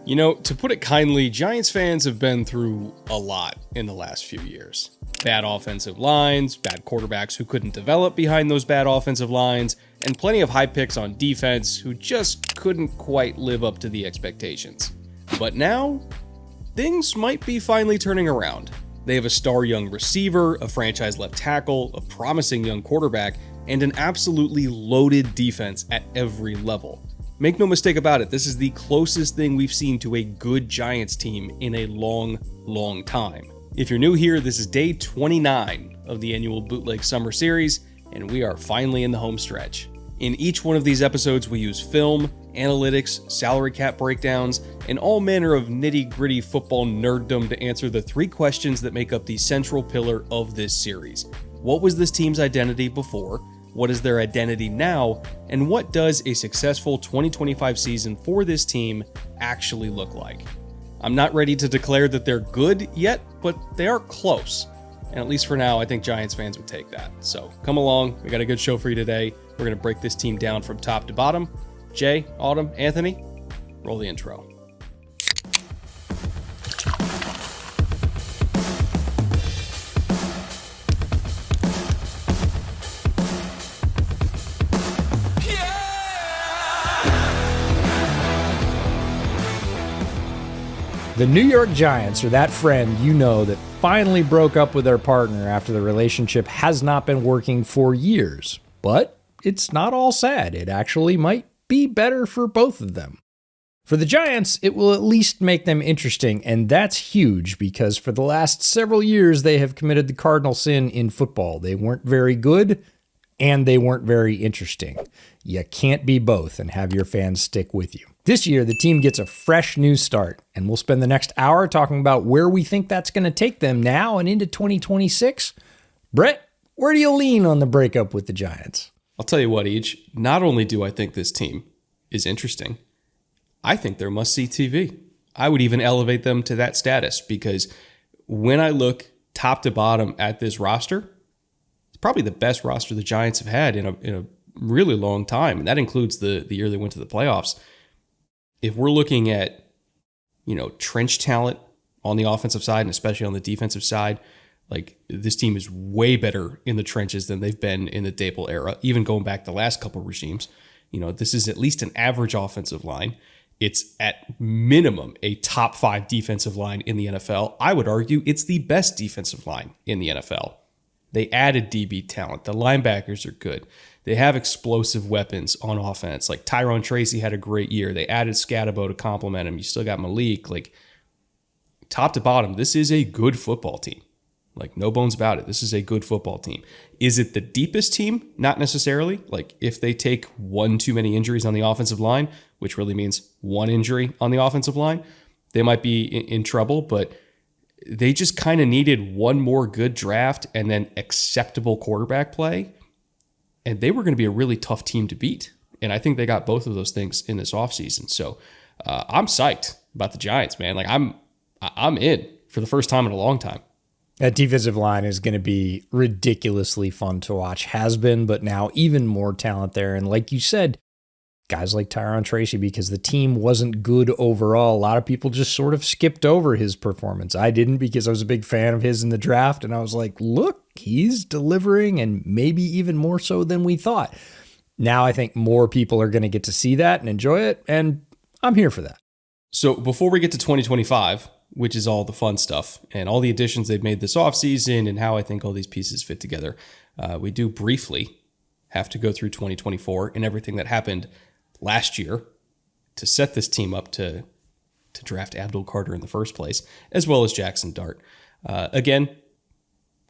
You know, to put it kindly, Giants fans have been through a lot in the last few years. Bad offensive lines, bad quarterbacks who couldn't develop behind those bad offensive lines, and plenty of high picks on defense who just couldn't quite live up to the expectations. But now, things might be finally turning around. They have a star young receiver, a franchise left tackle, a promising young quarterback, and an absolutely loaded defense at every level. Make no mistake about it, this is the closest thing we've seen to a good Giants team in a long, long time. If you're new here, this is day 29 of the annual Bootleg Summer Series, and we are finally in the home stretch. In each one of these episodes, we use film, analytics, salary cap breakdowns, and all manner of nitty-gritty football nerddom to answer the three questions that make up the central pillar of this series. What was this team's identity before? What is their identity now? And what does a successful 2025 season for this team actually look like? I'm not ready to declare that they're good yet, but they are close. And at least for now, I think Giants fans would take that. So come along, we got a good show for you today. We're going to break this team down from top to bottom. Jay, Autumn, Anthony, roll the intro. The New York Giants are that friend you know that finally broke up with their partner after the relationship has not been working for years. But it's not all sad. It actually might be better for both of them. For the Giants, it will at least make them interesting, and that's huge because for the last several years they have committed the cardinal sin in football. They weren't very good, and they weren't very interesting. You can't be both and have your fans stick with you. This year, the team gets a fresh new start, and we'll spend the next hour talking about where we think that's going to take them now and into 2026. Brett, where do you lean on the breakup with the Giants? I'll tell you what, Each, not only do I think this team is interesting, I think they're must-see TV. I would even elevate them to that status because when I look top to bottom at this roster, it's probably the best roster the Giants have had in a really long time, and that includes the year they went to the playoffs. If we're looking at, trench talent on the offensive side and especially on the defensive side, like this team is way better in the trenches than they've been in the Dable era, even going back the last couple of regimes. This is at least an average offensive line. It's at minimum a top 5 defensive line in the NFL. I would argue it's the best defensive line in the NFL. They added DB talent. The linebackers are good. They have explosive weapons on offense. Like Tyrone Tracy had a great year. They added Scatabo to complement him. You still got Malik. Like top to bottom, this is a good football team. Like no bones about it. This is a good football team. Is it the deepest team? Not necessarily. Like if they take one too many injuries on the offensive line, which really means one injury on the offensive line, they might be in trouble, but they just kind of needed one more good draft and then acceptable quarterback play. And they were going to be a really tough team to beat. And I think they got both of those things in this offseason. So I'm psyched about the Giants, man. Like I'm in for the first time in a long time. That defensive line is going to be ridiculously fun to watch. Has been, but now even more talent there. And like you said, guys like Tyrone Tracy, because the team wasn't good overall. A lot of people just sort of skipped over his performance. I didn't because I was a big fan of his in the draft. And I was like, look, he's delivering and maybe even more so than we thought. Now I think more people are going to get to see that and enjoy it. And I'm here for that. So before we get to 2025, which is all the fun stuff and all the additions they've made this offseason and how I think all these pieces fit together, we do briefly have to go through 2024 and everything that happened last year to set this team up to draft Abdul Carter in the first place, as well as Jackson Dart. Again,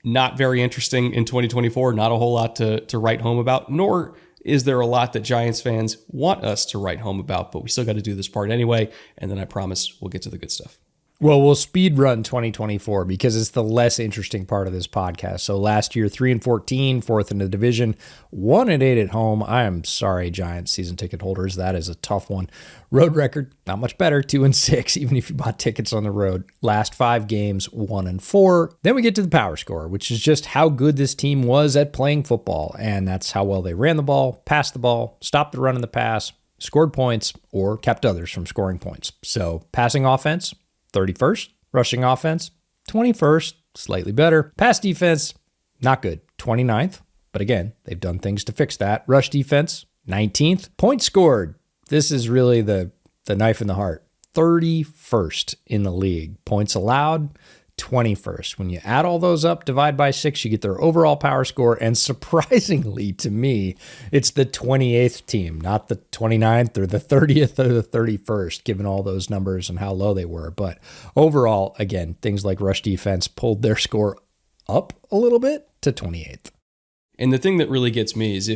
not very interesting in 2024, not a whole lot to write home about, nor is there a lot that Giants fans want us to write home about, but we still got to do this part anyway, and then I promise we'll get to the good stuff. Well, we'll speed run 2024 because it's the less interesting part of this podcast. So last year, 3-14, fourth in the division, 1-8 at home. I am sorry, Giants season ticket holders. That is a tough one. Road record, not much better, 2-6, even if you bought tickets on the road. Last 5 games, 1-4. Then we get to the power score, which is just how good this team was at playing football. And that's how well they ran the ball, passed the ball, stopped the run in the pass, scored points or kept others from scoring points. So passing offense, 31st. Rushing offense, 21st, slightly better. Pass defense, not good, 29th. But again, they've done things to fix that. Rush defense, 19th. Points scored, this is really the knife in the heart. 31st in the league. Points allowed, 21st. When you add all those up, divide by 6, you get their overall power score. And surprisingly to me, it's the 28th team, not the 29th or the 30th or the 31st, given all those numbers and how low they were. But overall, again, things like rush defense pulled their score up a little bit to 28th. And the thing that really gets me is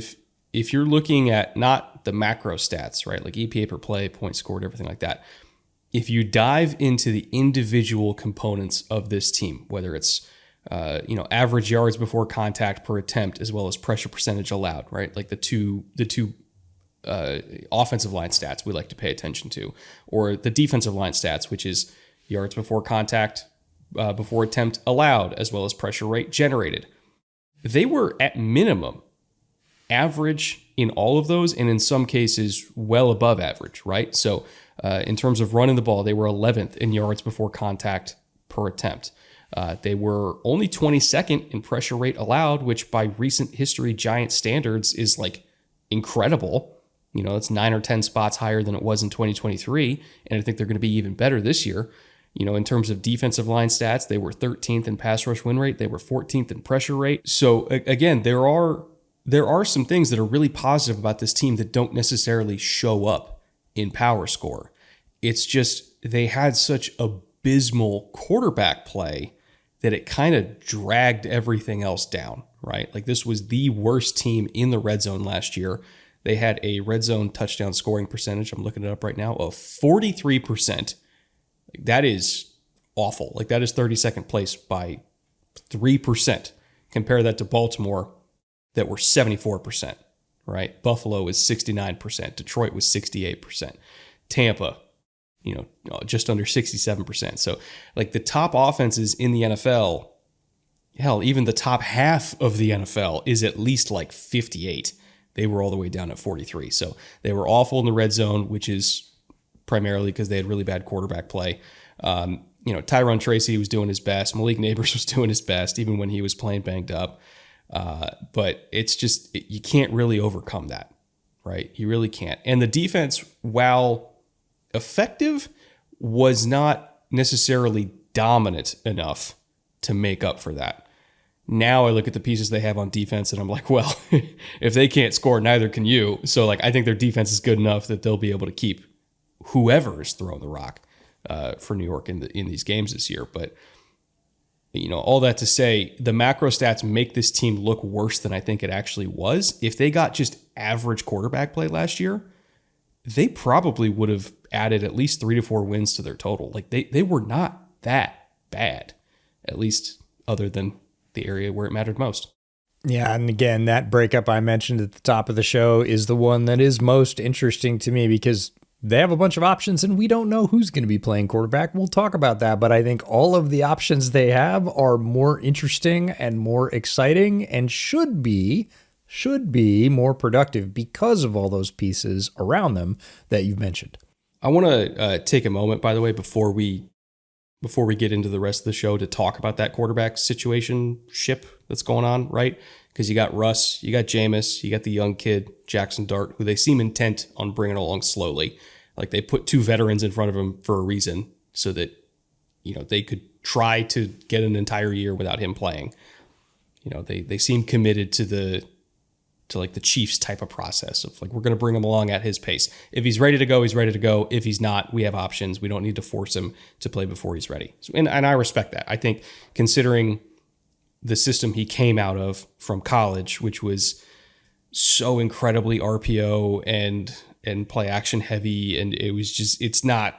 if you're looking at not the macro stats, right, like EPA per play, points scored, everything like that, if you dive into the individual components of this team, whether it's average yards before contact per attempt as well as pressure percentage allowed, right? Like the two offensive line stats we like to pay attention to, or the defensive line stats, which is yards before contact, before attempt allowed, as well as pressure rate generated. They were at minimum average in all of those, and in some cases well above average, right? So in terms of running the ball, they were 11th in yards before contact per attempt. They were only 22nd in pressure rate allowed, which by recent history Giant standards is like incredible. It's 9 or 10 spots higher than it was in 2023, and I think they're going to be even better this year. In terms of defensive line stats, they were 13th in pass rush win rate. They were 14th in pressure rate. So again, there are some things that are really positive about this team that don't necessarily show up in power score. It's just they had such abysmal quarterback play that it kind of dragged everything else down, right? Like this was the worst team in the red zone last year. They had a red zone touchdown scoring percentage, I'm looking it up right now, of 43%. That is awful. Like that is 32nd place by 3%. Compare that to Baltimore that were 74%, right? Buffalo was 69%. Detroit was 68%. Tampa, just under 67%. So like the top offenses in the NFL, hell, even the top half of the NFL is at least like 58. They were all the way down at 43. So they were awful in the red zone, which is primarily because they had really bad quarterback play. Tyrone Tracy was doing his best. Malik Neighbors was doing his best, even when he was playing banged up. But it's just, you can't really overcome that, right? You really can't. And the defense, while effective, was not necessarily dominant enough to make up for that. Now I look at the pieces they have on defense and I'm like, well, if they can't score, neither can you. So like, I think their defense is good enough that they'll be able to keep whoever is throwing the rock for New York in these games this year. But all that to say, the macro stats make this team look worse than I think it actually was. If they got just average quarterback play last year, they probably would have added at least 3 to 4 wins to their total. Like they were not that bad, at least other than the area where it mattered most. Yeah, and again, that breakup I mentioned at the top of the show is the one that is most interesting to me because they have a bunch of options and we don't know who's going to be playing quarterback. We'll talk about that, but I think all of the options they have are more interesting and more exciting and should be more productive because of all those pieces around them that you've mentioned. I want to take a moment, by the way, before we get into the rest of the show to talk about that quarterback situation ship that's going on, right? Because you got Russ, you got Jameis, you got the young kid, Jackson Dart, who they seem intent on bringing along slowly. Like they put 2 veterans in front of him for a reason so that, they could try to get an entire year without him playing. They seem committed to the Chiefs type of process of like, we're going to bring him along at his pace. If he's ready to go, he's ready to go. If he's not, we have options. We don't need to force him to play before he's ready. And I respect that. I think considering the system he came out of from college, which was so incredibly RPO and play action heavy, and it was just, it's not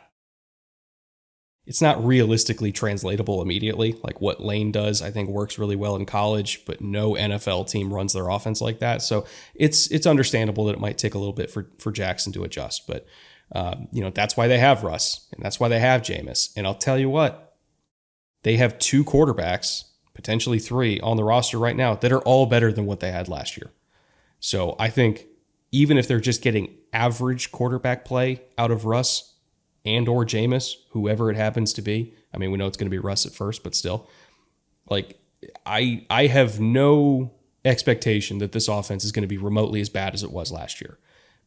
realistically translatable immediately. Like what Lane does, I think works really well in college, but no NFL team runs their offense like that. So it's understandable that it might take a little bit for Jackson to adjust, but that's why they have Russ and that's why they have Jameis. And I'll tell you what, they have 2 quarterbacks, potentially 3 on the roster right now that are all better than what they had last year. So I think even if they're just getting average quarterback play out of Russ and or Jameis, whoever it happens to be. I mean, we know it's going to be Russ at first, but still, like I have no expectation that this offense is going to be remotely as bad as it was last year,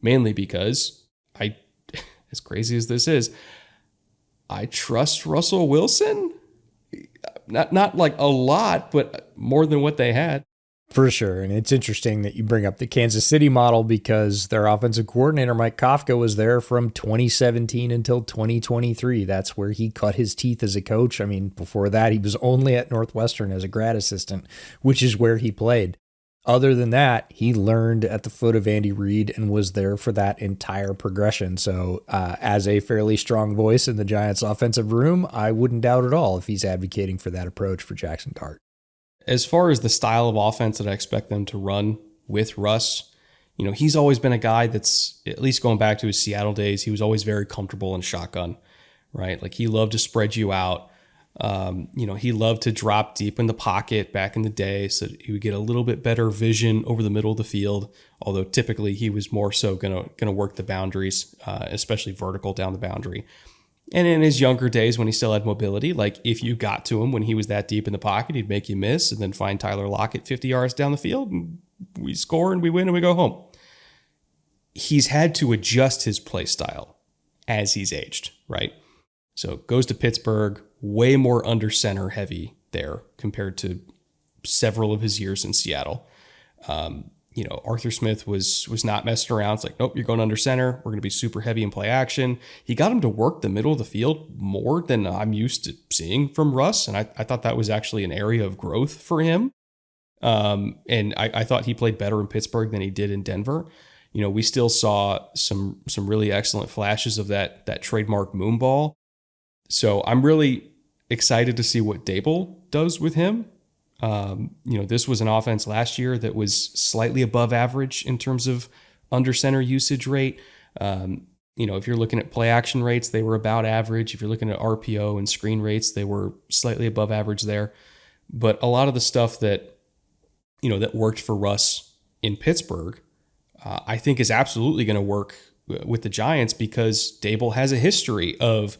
mainly because as crazy as this is, I trust Russell Wilson. Not like a lot, but more than what they had. For sure. And it's interesting that you bring up the Kansas City model because their offensive coordinator, Mike Kafka, was there from 2017 until 2023. That's where he cut his teeth as a coach. I mean, before that, he was only at Northwestern as a grad assistant, which is where he played. Other than that, he learned at the foot of Andy Reid and was there for that entire progression. So as a fairly strong voice in the Giants offensive room, I wouldn't doubt at all if he's advocating for that approach for Jackson Dart. As far as the style of offense that I expect them to run with Russ, he's always been a guy that's, at least going back to his Seattle days, he was always very comfortable in shotgun, right? Like he loved to spread you out. He loved to drop deep in the pocket back in the day so that he would get a little bit better vision over the middle of the field, although typically he was more so gonna work the boundaries, especially vertical down the boundary. And in his younger days when he still had mobility, like if you got to him when he was that deep in the pocket, he'd make you miss and then find Tyler Lockett 50 yards down the field and we score and we win and we go home. He's had to adjust his play style as he's aged, right? So goes to Pittsburgh, way more under center heavy there compared to several of his years in Seattle. Arthur Smith was not messing around. It's like, nope, you're going under center. We're going to be super heavy in play action. He got him to work the middle of the field more than I'm used to seeing from Russ. And I thought that was actually an area of growth for him. And I thought he played better in Pittsburgh than he did in Denver. We still saw some really excellent flashes of that trademark moon ball. So I'm really excited to see what Dable does with him. This was an offense last year that was slightly above average in terms of under center usage rate. If you're looking at play action rates, they were about average. If you're looking at RPO and screen rates, they were slightly above average there. But a lot of the stuff that worked for Russ in Pittsburgh, I think is absolutely going to work with the Giants because Dable has a history of,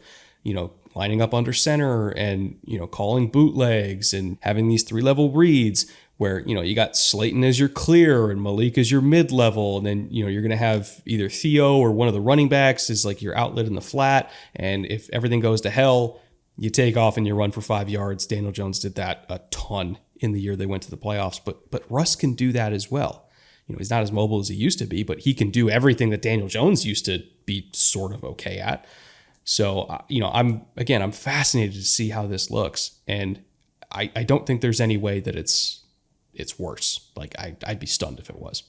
lining up under center and, calling bootlegs and having these 3-level reads where, you got Slayton as your clear and Malik as your mid-level. And then, you're going to have either Theo or one of the running backs is like your outlet in the flat. And if everything goes to hell, you take off and you run for 5 yards. Daniel Jones did that a ton in the year they went to the playoffs, but Russ can do that as well. He's not as mobile as he used to be, but he can do everything that Daniel Jones used to be sort of okay at. So, I'm fascinated to see how this looks. And I don't think there's any way that it's worse. Like I'd be stunned if it was.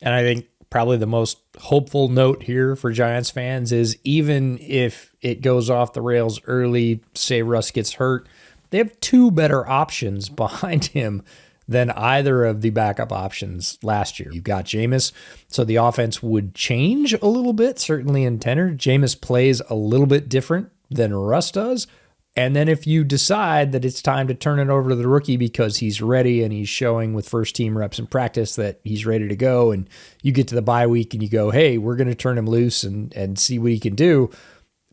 And I think probably the most hopeful note here for Giants fans is even if it goes off the rails early, say Russ gets hurt, they have 2 better options behind him than either of the backup options last year. You've got Jameis, so the offense would change a little bit, certainly in tenor. Jameis plays a little bit different than Russ does. And then if you decide that it's time to turn it over to the rookie because he's ready and he's showing with first team reps in practice that he's ready to go, and you get to the bye week and you go, hey, we're going to turn him loose and see what he can do.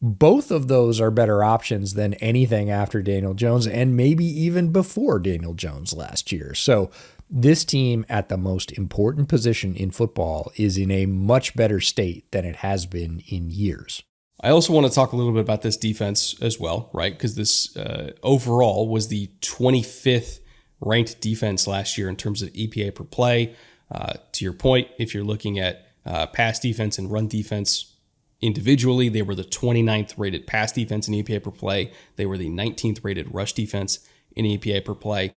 Both of those are better options than anything after Daniel Jones and maybe even before Daniel Jones last year. So this team at the most important position in football is in a much better state than it has been in years. I also want to talk a little bit about this defense as well, right? Because this overall was the 25th ranked defense last year in terms of EPA per play. To your point, if you're looking at pass defense and run defense, individually, they were the 29th rated pass defense in EPA per play. They were the 19th rated rush defense in EPA per play.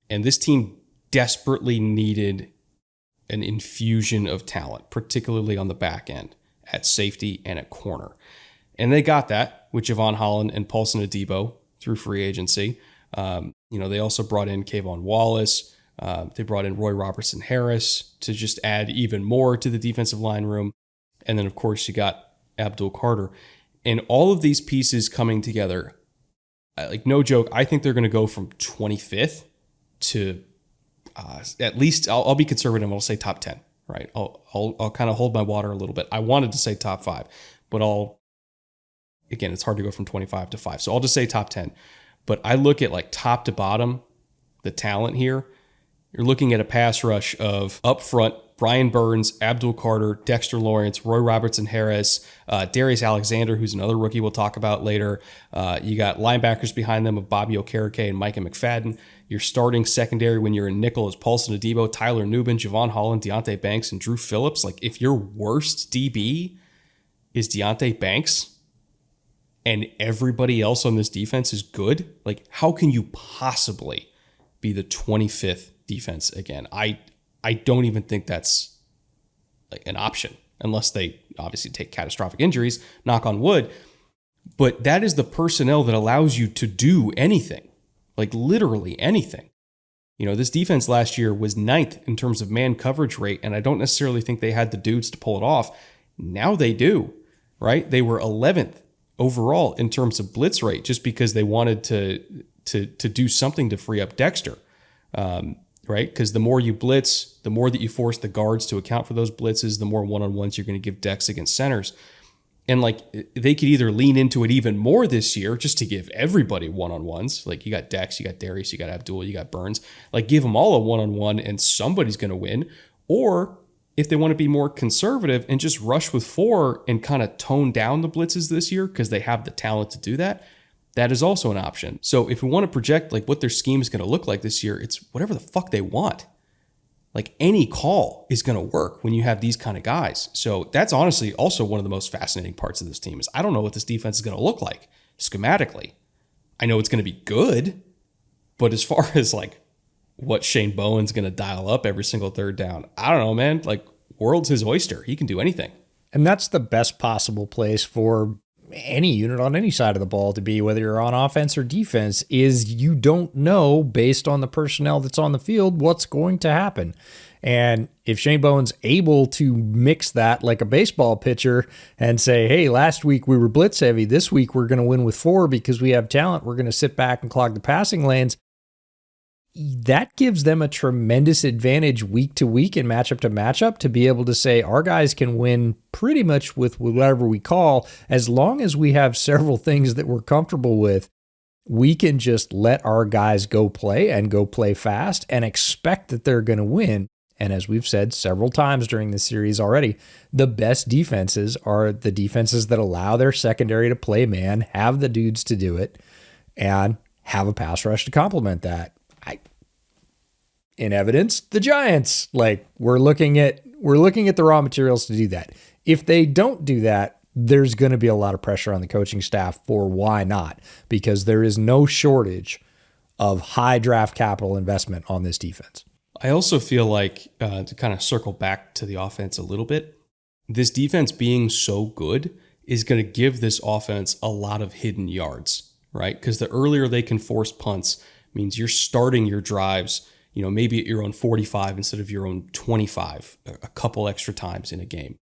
And this team desperately needed an infusion of talent, particularly on the back end at safety and at corner. And they got that with Javon Holland and Paulson Adebo through free agency. They also brought in Kayvon Wallace. They brought in Roy Robertson Harris to just add even more to the defensive line room. And then, of course, you got Abdul Carter. And all of these pieces coming together, like no joke, I think they're going to go from 25th to at least, I'll be conservative, I'll say top 10, right? I'll kind of hold my water a little bit. I wanted to say top 5, but again, it's hard to go from 25 to 5. So I'll just say top 10. But I look at like top to bottom, the talent here. You're looking at a pass rush of up front, Brian Burns, Abdul Carter, Dexter Lawrence, Roy Robertson-Harris, Darius Alexander, who's another rookie we'll talk about later. You got linebackers behind them of Bobby Okereke and Micah McFadden. Your starting secondary when you're in nickel is Paulson Adebo, Tyler Nubin, Javon Holland, Deontay Banks, and Drew Phillips. Like, if your worst DB is Deontay Banks and everybody else on this defense is good, like, how can you possibly be the 25th defense again? I don't even think that's like an option unless they obviously take catastrophic injuries, knock on wood. But that is the personnel that allows you to do anything, like literally anything. You know, this defense last year was 9th in terms of man coverage rate, and I don't necessarily think they had the dudes to pull it off. Now they do, right? They were 11th overall in terms of blitz rate just because they wanted to do something to free up Dexter. Right? Because the more you blitz, the more that you force the guards to account for those blitzes, the more one-on-ones you're going to give Dex against centers. And like, they could either lean into it even more this year just to give everybody one-on-ones. Like, you got Dex, you got Darius, you got Abdul, you got Burns. Like, give them all a one-on-one and somebody's going to win. Or if they want to be more conservative and just rush with 4 and kind of tone down the blitzes this year because they have the talent to do that, that is also an option. So if we want to project like what their scheme is going to look like this year, it's whatever the fuck they want. Like, any call is going to work when you have these kind of guys. So that's honestly also one of the most fascinating parts of this team is I don't know what this defense is going to look like schematically. I know it's going to be good, but as far as like what Shane Bowen's going to dial up every single third down, I don't know, man. Like, world's his oyster. He can do anything. And that's the best possible place for any unit on any side of the ball to be, whether you're on offense or defense, is you don't know based on the personnel that's on the field what's going to happen. And if Shane Bowen's able to mix that like a baseball pitcher and say, hey, last week we were blitz heavy, this week we're going to win with 4 because we have talent, we're going to sit back and clog the passing lanes, that gives them a tremendous advantage week to week and matchup to matchup to be able to say our guys can win pretty much with whatever we call, as long as we have several things that we're comfortable with. We can just let our guys go play and go play fast and expect that they're going to win. And as we've said several times during this series already, the best defenses are the defenses that allow their secondary to play man, have the dudes to do it, and have a pass rush to complement that. In evidence, the Giants. Like, we're looking at the raw materials to do that. If they don't do that, there's going to be a lot of pressure on the coaching staff for why not, because there is no shortage of high draft capital investment on this defense. I also feel like, to kind of circle back to the offense a little bit, this defense being so good is going to give this offense a lot of hidden yards, right? Because the earlier they can force punts means you're starting your drives, you know, maybe at your own 45 instead of your own 25, a couple extra times in a game.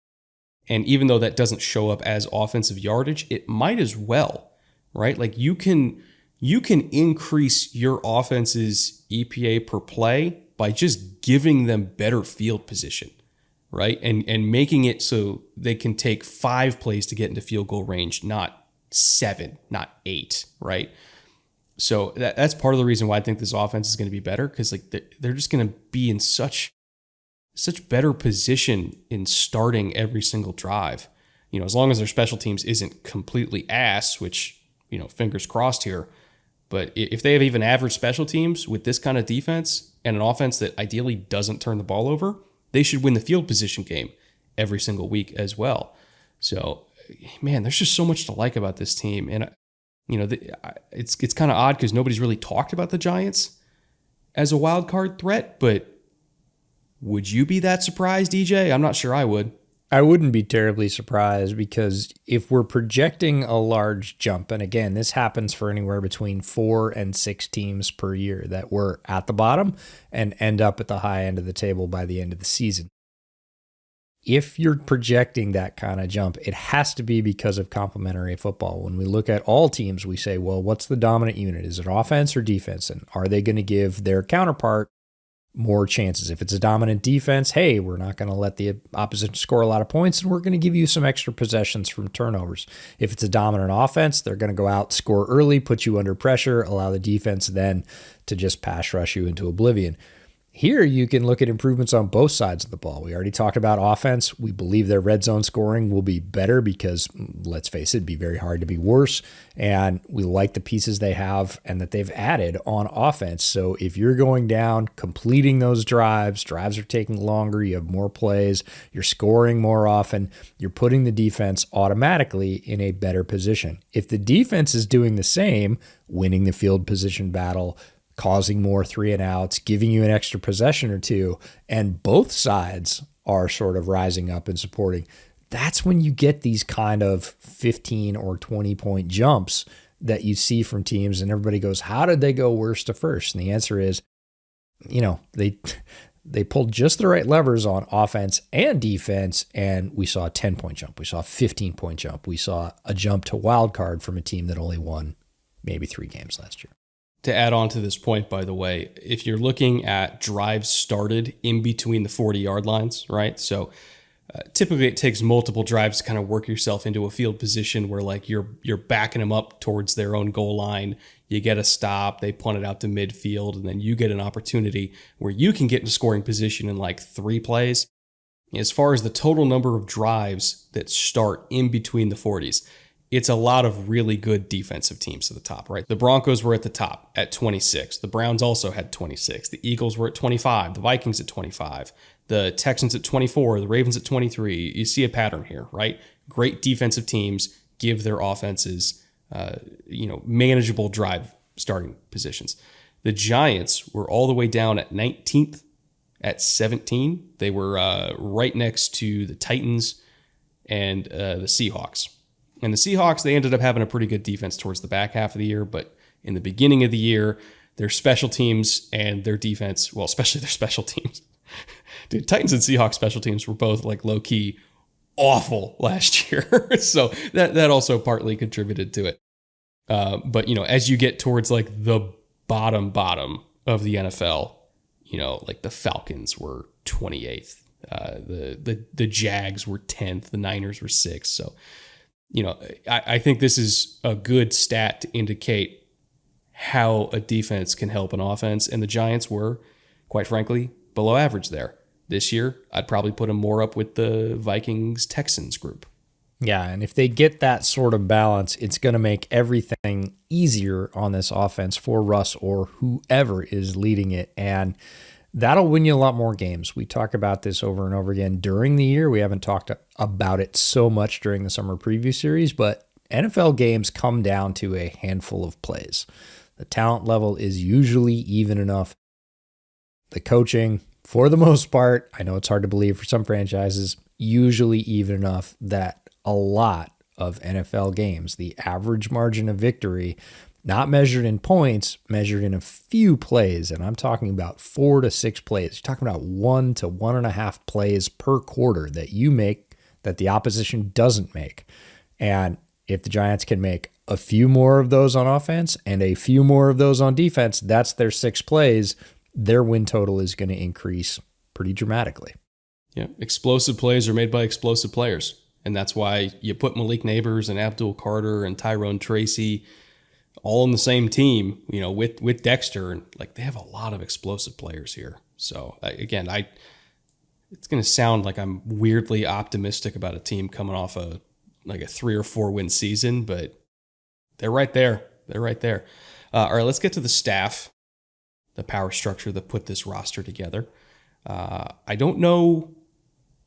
And even though that doesn't show up as offensive yardage, it might as well, right? Like, you can increase your offense's EPA per play by just giving them better field position, right? And making it so they can take 5 plays to get into field goal range, not 7, not 8, right? So that's part of the reason why I think this offense is going to be better, because like they're just going to be in such better position in starting every single drive. You know, as long as their special teams isn't completely ass, which, you know, fingers crossed here. But if they have even average special teams with this kind of defense and an offense that ideally doesn't turn the ball over, they should win the field position game every single week as well. So, man, there's just so much to like about this team. And you know, it's kind of odd because nobody's really talked about the Giants as a wild card threat, but would you be that surprised, DJ? I'm not sure I would. I wouldn't be terribly surprised, because if we're projecting a large jump, and again, this happens for anywhere between 4 and 6 teams per year that were at the bottom and end up at the high end of the table by the end of the season. If you're projecting that kind of jump, it has to be because of complementary football. When we look at all teams, we say, well, what's the dominant unit? Is it offense or defense? And are they going to give their counterpart more chances. If it's a dominant defense, hey, we're not going to let the opposition score a lot of points, and we're going to give you some extra possessions from turnovers. If it's a dominant offense, they're going to go out, score early, put you under pressure, allow the defense then to just pass rush you into oblivion. Here, you can look at improvements on both sides of the ball. We already talked about offense. We believe their red zone scoring will be better because, let's face it, it'd be very hard to be worse. And we like the pieces they have and that they've added on offense. So if you're going down, completing those drives are taking longer, you have more plays, you're scoring more often, you're putting the defense automatically in a better position. If the defense is doing the same, winning the field position battle, causing more 3-and-outs, giving you an extra possession or two, and both sides are sort of rising up and supporting, that's when you get these kind of 15 or 20 point jumps that you see from teams, and everybody goes, how did they go worst to first? And the answer is, they pulled just the right levers on offense and defense, and we saw a 10-point jump. We saw a 15-point jump. We saw a jump to wild card from a team that only won maybe 3 games last year. To add on to this point, by the way, if you're looking at drives started in between the 40-yard lines, right? So typically it takes multiple drives to kind of work yourself into a field position where like you're backing them up towards their own goal line. You get a stop, they punt it out to midfield, and then you get an opportunity where you can get into scoring position in like 3 plays. As far as the total number of drives that start in between the 40s, it's a lot of really good defensive teams at the top, right? The Broncos were at the top at 26. The Browns also had 26. The Eagles were at 25. The Vikings at 25. The Texans at 24. The Ravens at 23. You see a pattern here, right? Great defensive teams give their offenses, manageable drive starting positions. The Giants were all the way down at 19th at 17. They were right next to the Titans and the Seahawks. And the Seahawks, they ended up having a pretty good defense towards the back half of the year, but in the beginning of the year, their special teams and their defense, well, especially their special teams. Dude, Titans and Seahawks special teams were both like low-key awful last year. So that also partly contributed to it. But, as you get towards like the bottom of the NFL, like the Falcons were 28th. The Jags were 10th. The Niners were 6th. So, I think this is a good stat to indicate how a defense can help an offense. And the Giants were, quite frankly, below average there. This year, I'd probably put them more up with the Vikings-Texans group. Yeah, and if they get that sort of balance, it's going to make everything easier on this offense for Russ or whoever is leading it. And that'll win you a lot more games. We talk about this over and over again during the year. We haven't talked about it so much during the summer preview series, but NFL games come down to a handful of plays. The talent level is usually even enough. The coaching, for the most part, I know it's hard to believe for some franchises, usually even enough that a lot of NFL games, the average margin of victory, not measured in points, measured in a few plays. And I'm talking about 4 to 6 plays. You're talking about 1 to 1.5 plays per quarter that you make that the opposition doesn't make. And if the Giants can make a few more of those on offense and a few more of those on defense, that's their 6 plays. Their win total is going to increase pretty dramatically. Yeah, explosive plays are made by explosive players. And that's why you put Malik Neighbors and Abdul Carter and Tyrone Tracy all on the same team, with Dexter, and like they have a lot of explosive players here. So it's going to sound like I'm weirdly optimistic about a team coming off a 3 or 4 win season, but they're right there. They're right there. All right, let's get to the staff, the power structure that put this roster together. I don't know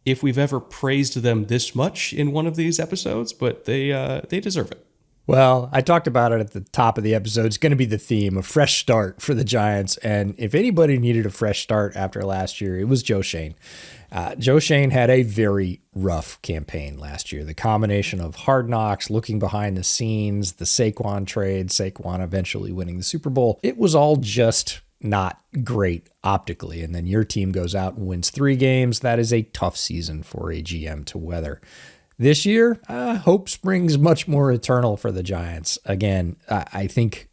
if we've ever praised them this much in one of these episodes, but they deserve it. Well, I talked about it at the top of the episode. It's going to be the theme, a fresh start for the Giants. And if anybody needed a fresh start after last year, it was Joe Schoen. Joe Schoen had a very rough campaign last year. The combination of Hard Knocks, looking behind the scenes, the Saquon trade, Saquon eventually winning the Super Bowl, it was all just not great optically. And then your team goes out and wins 3 games. That is a tough season for a GM to weather. This year, hope springs much more eternal for the Giants. Again, I think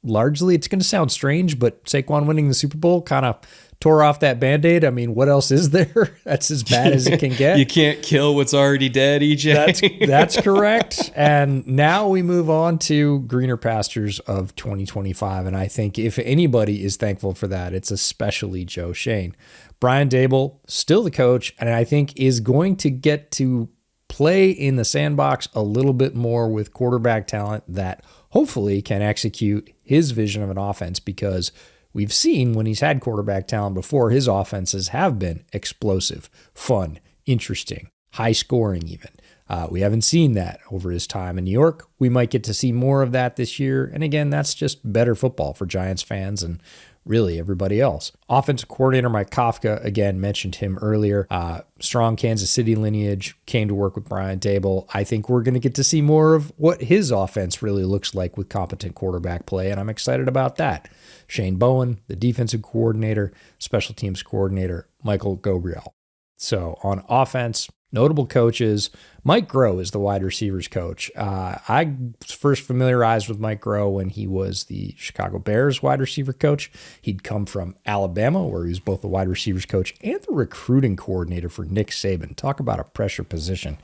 largely, it's going to sound strange, but Saquon winning the Super Bowl kind of tore off that Band-Aid. I mean, what else is there? That's as bad as it can get. You can't kill what's already dead, EJ. That's correct. And now we move on to greener pastures of 2025. And I think if anybody is thankful for that, it's especially Joe Schoen. Brian Daboll, still the coach, and I think is going to get to play in the sandbox a little bit more with quarterback talent that hopefully can execute his vision of an offense, because we've seen when he's had quarterback talent before, his offenses have been explosive, fun, interesting, high scoring even. We haven't seen that over his time in New York. We might get to see more of that this year. And again, that's just better football for Giants fans and really everybody else. Offensive coordinator Mike Kafka, again, mentioned him earlier. Strong Kansas City lineage, came to work with Brian Daboll. I think we're going to get to see more of what his offense really looks like with competent quarterback play, and I'm excited about that. Shane Bowen, the defensive coordinator, special teams coordinator, Michael Gabriel. So on offense, notable coaches. Mike Groh is the wide receivers coach. I was first familiarized with Mike Groh when he was the Chicago Bears wide receiver coach. He'd come from Alabama, where he was both the wide receivers coach and the recruiting coordinator for Nick Saban. Talk about a pressure position.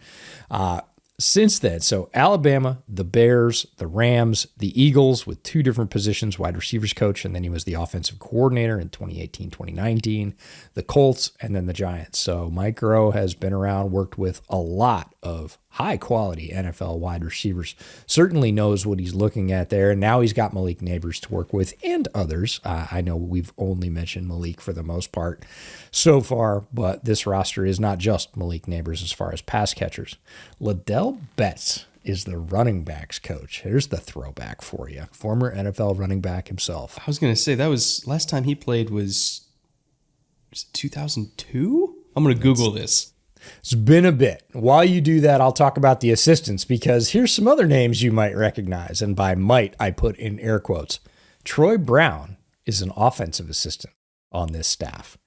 Since then, so Alabama, the Bears, the Rams, the Eagles with two different positions, wide receivers coach, and then he was the offensive coordinator in 2018, 2019, the Colts, and then the Giants. So Mike Groh has been around, worked with a lot of high-quality NFL wide receivers, certainly knows what he's looking at there, and now he's got Malik Neighbors to work with and others. I know we've only mentioned Malik for the most part so far, but this roster is not just Malik Neighbors as far as pass catchers. Ladell Betts is the running backs coach. Here's the throwback for you. Former NFL running back himself. I was going to say, that was last time he played was 2002? I'm going to Google this. It's been a bit. While you do that, I'll talk about the assistants, because here's some other names you might recognize. And by might, I put in air quotes. Troy Brown is an offensive assistant on this staff.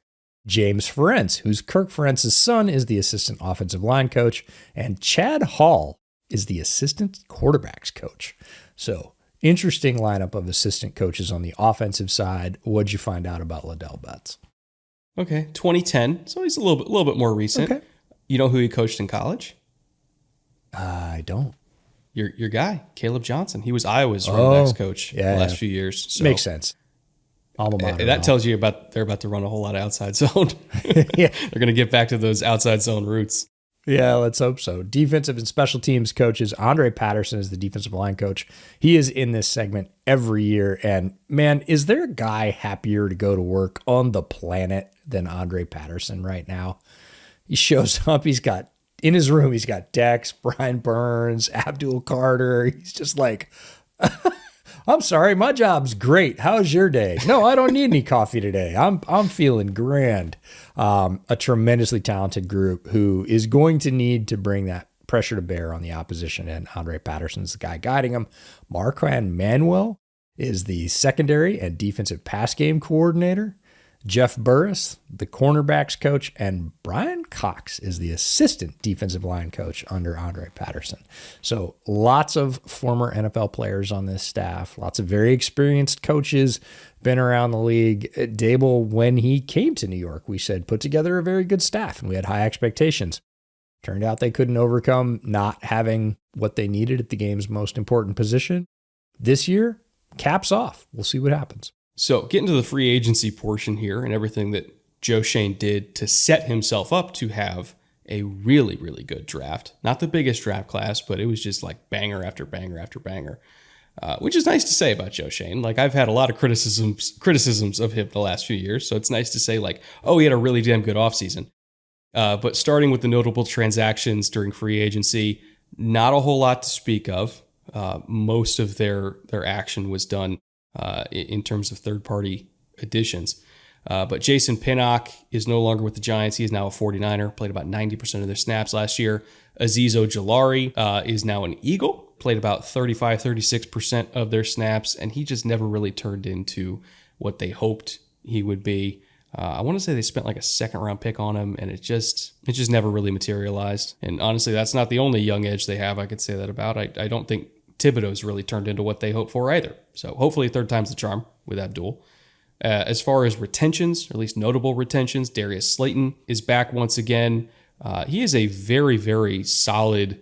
James Ferentz, who's Kirk Ferentz's son, is the assistant offensive line coach. And Chad Hall is the assistant quarterbacks coach. So interesting lineup of assistant coaches on the offensive side. What'd you find out about Ladell Betts? Okay, 2010. So he's a little bit more recent. Okay. You know who he coached in college? I don't. Your guy, Caleb Johnson. He was Iowa's running backs coach the last few years. So makes sense. Alma mater. That tells you they're about to run a whole lot of outside zone. Yeah. They're going to get back to those outside zone roots. Yeah, let's hope so. Defensive and special teams coaches. Andre Patterson is the defensive line coach. He is in this segment every year. And man, is there a guy happier to go to work on the planet than Andre Patterson right now? He shows up. In his room, he's got Dex, Brian Burns, Abdul Carter. He's just like, I'm sorry, my job's great. How's your day? No, I don't need any coffee today. I'm feeling grand. A tremendously talented group who is going to need to bring that pressure to bear on the opposition, and Andre Patterson's the guy guiding them. Marquand Manuel is the secondary and defensive pass game coordinator. Jeff Burris, the cornerbacks coach, and Brian Cox is the assistant defensive line coach under Andre Patterson. So lots of former NFL players on this staff, lots of very experienced coaches, been around the league. Daboll, when he came to New York, we said, put together a very good staff, and we had high expectations. Turned out they couldn't overcome not having what they needed at the game's most important position. This year, caps off. We'll see what happens. So getting to the free agency portion here and everything that Joe Schoen did to set himself up to have a really, really good draft. Not the biggest draft class, but it was just like banger after banger after banger, which is nice to say about Joe Schoen. Like, I've had a lot of criticisms of him the last few years, so it's nice to say like, oh, he had a really damn good offseason. But starting with the notable transactions during free agency, not a whole lot to speak of. Most of their action was done in terms of third-party additions. But Jason Pinnock is no longer with the Giants. He is now a 49er, played about 90% of their snaps last year. Azeez Ojulari is now an Eagle, played about 36% of their snaps, and he just never really turned into what they hoped he would be. I want to say they spent like a second-round pick on him, and it just never really materialized. And honestly, that's not the only young edge they have I could say that about. I don't think Thibodeau's really turned into what they hope for either. So hopefully third time's the charm with Abdul. As far as retentions, or at least notable retentions, Darius Slayton is back once again. He is a very, very solid,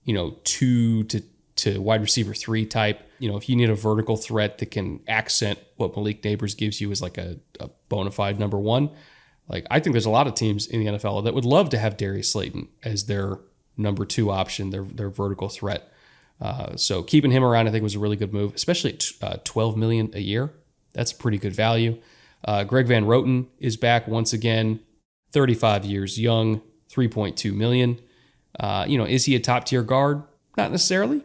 2 to wide receiver 3 type. If you need a vertical threat that can accent what Malik Neighbors gives you as like a bona fide number 1, like I think there's a lot of teams in the NFL that would love to have Darius Slayton as their number 2 option, their vertical threat. So keeping him around, I think, was a really good move, especially at $12 million a year. That's pretty good value. Greg Van Roten is back once again, 35 years young, $3.2 million. Is he a top tier guard? Not necessarily,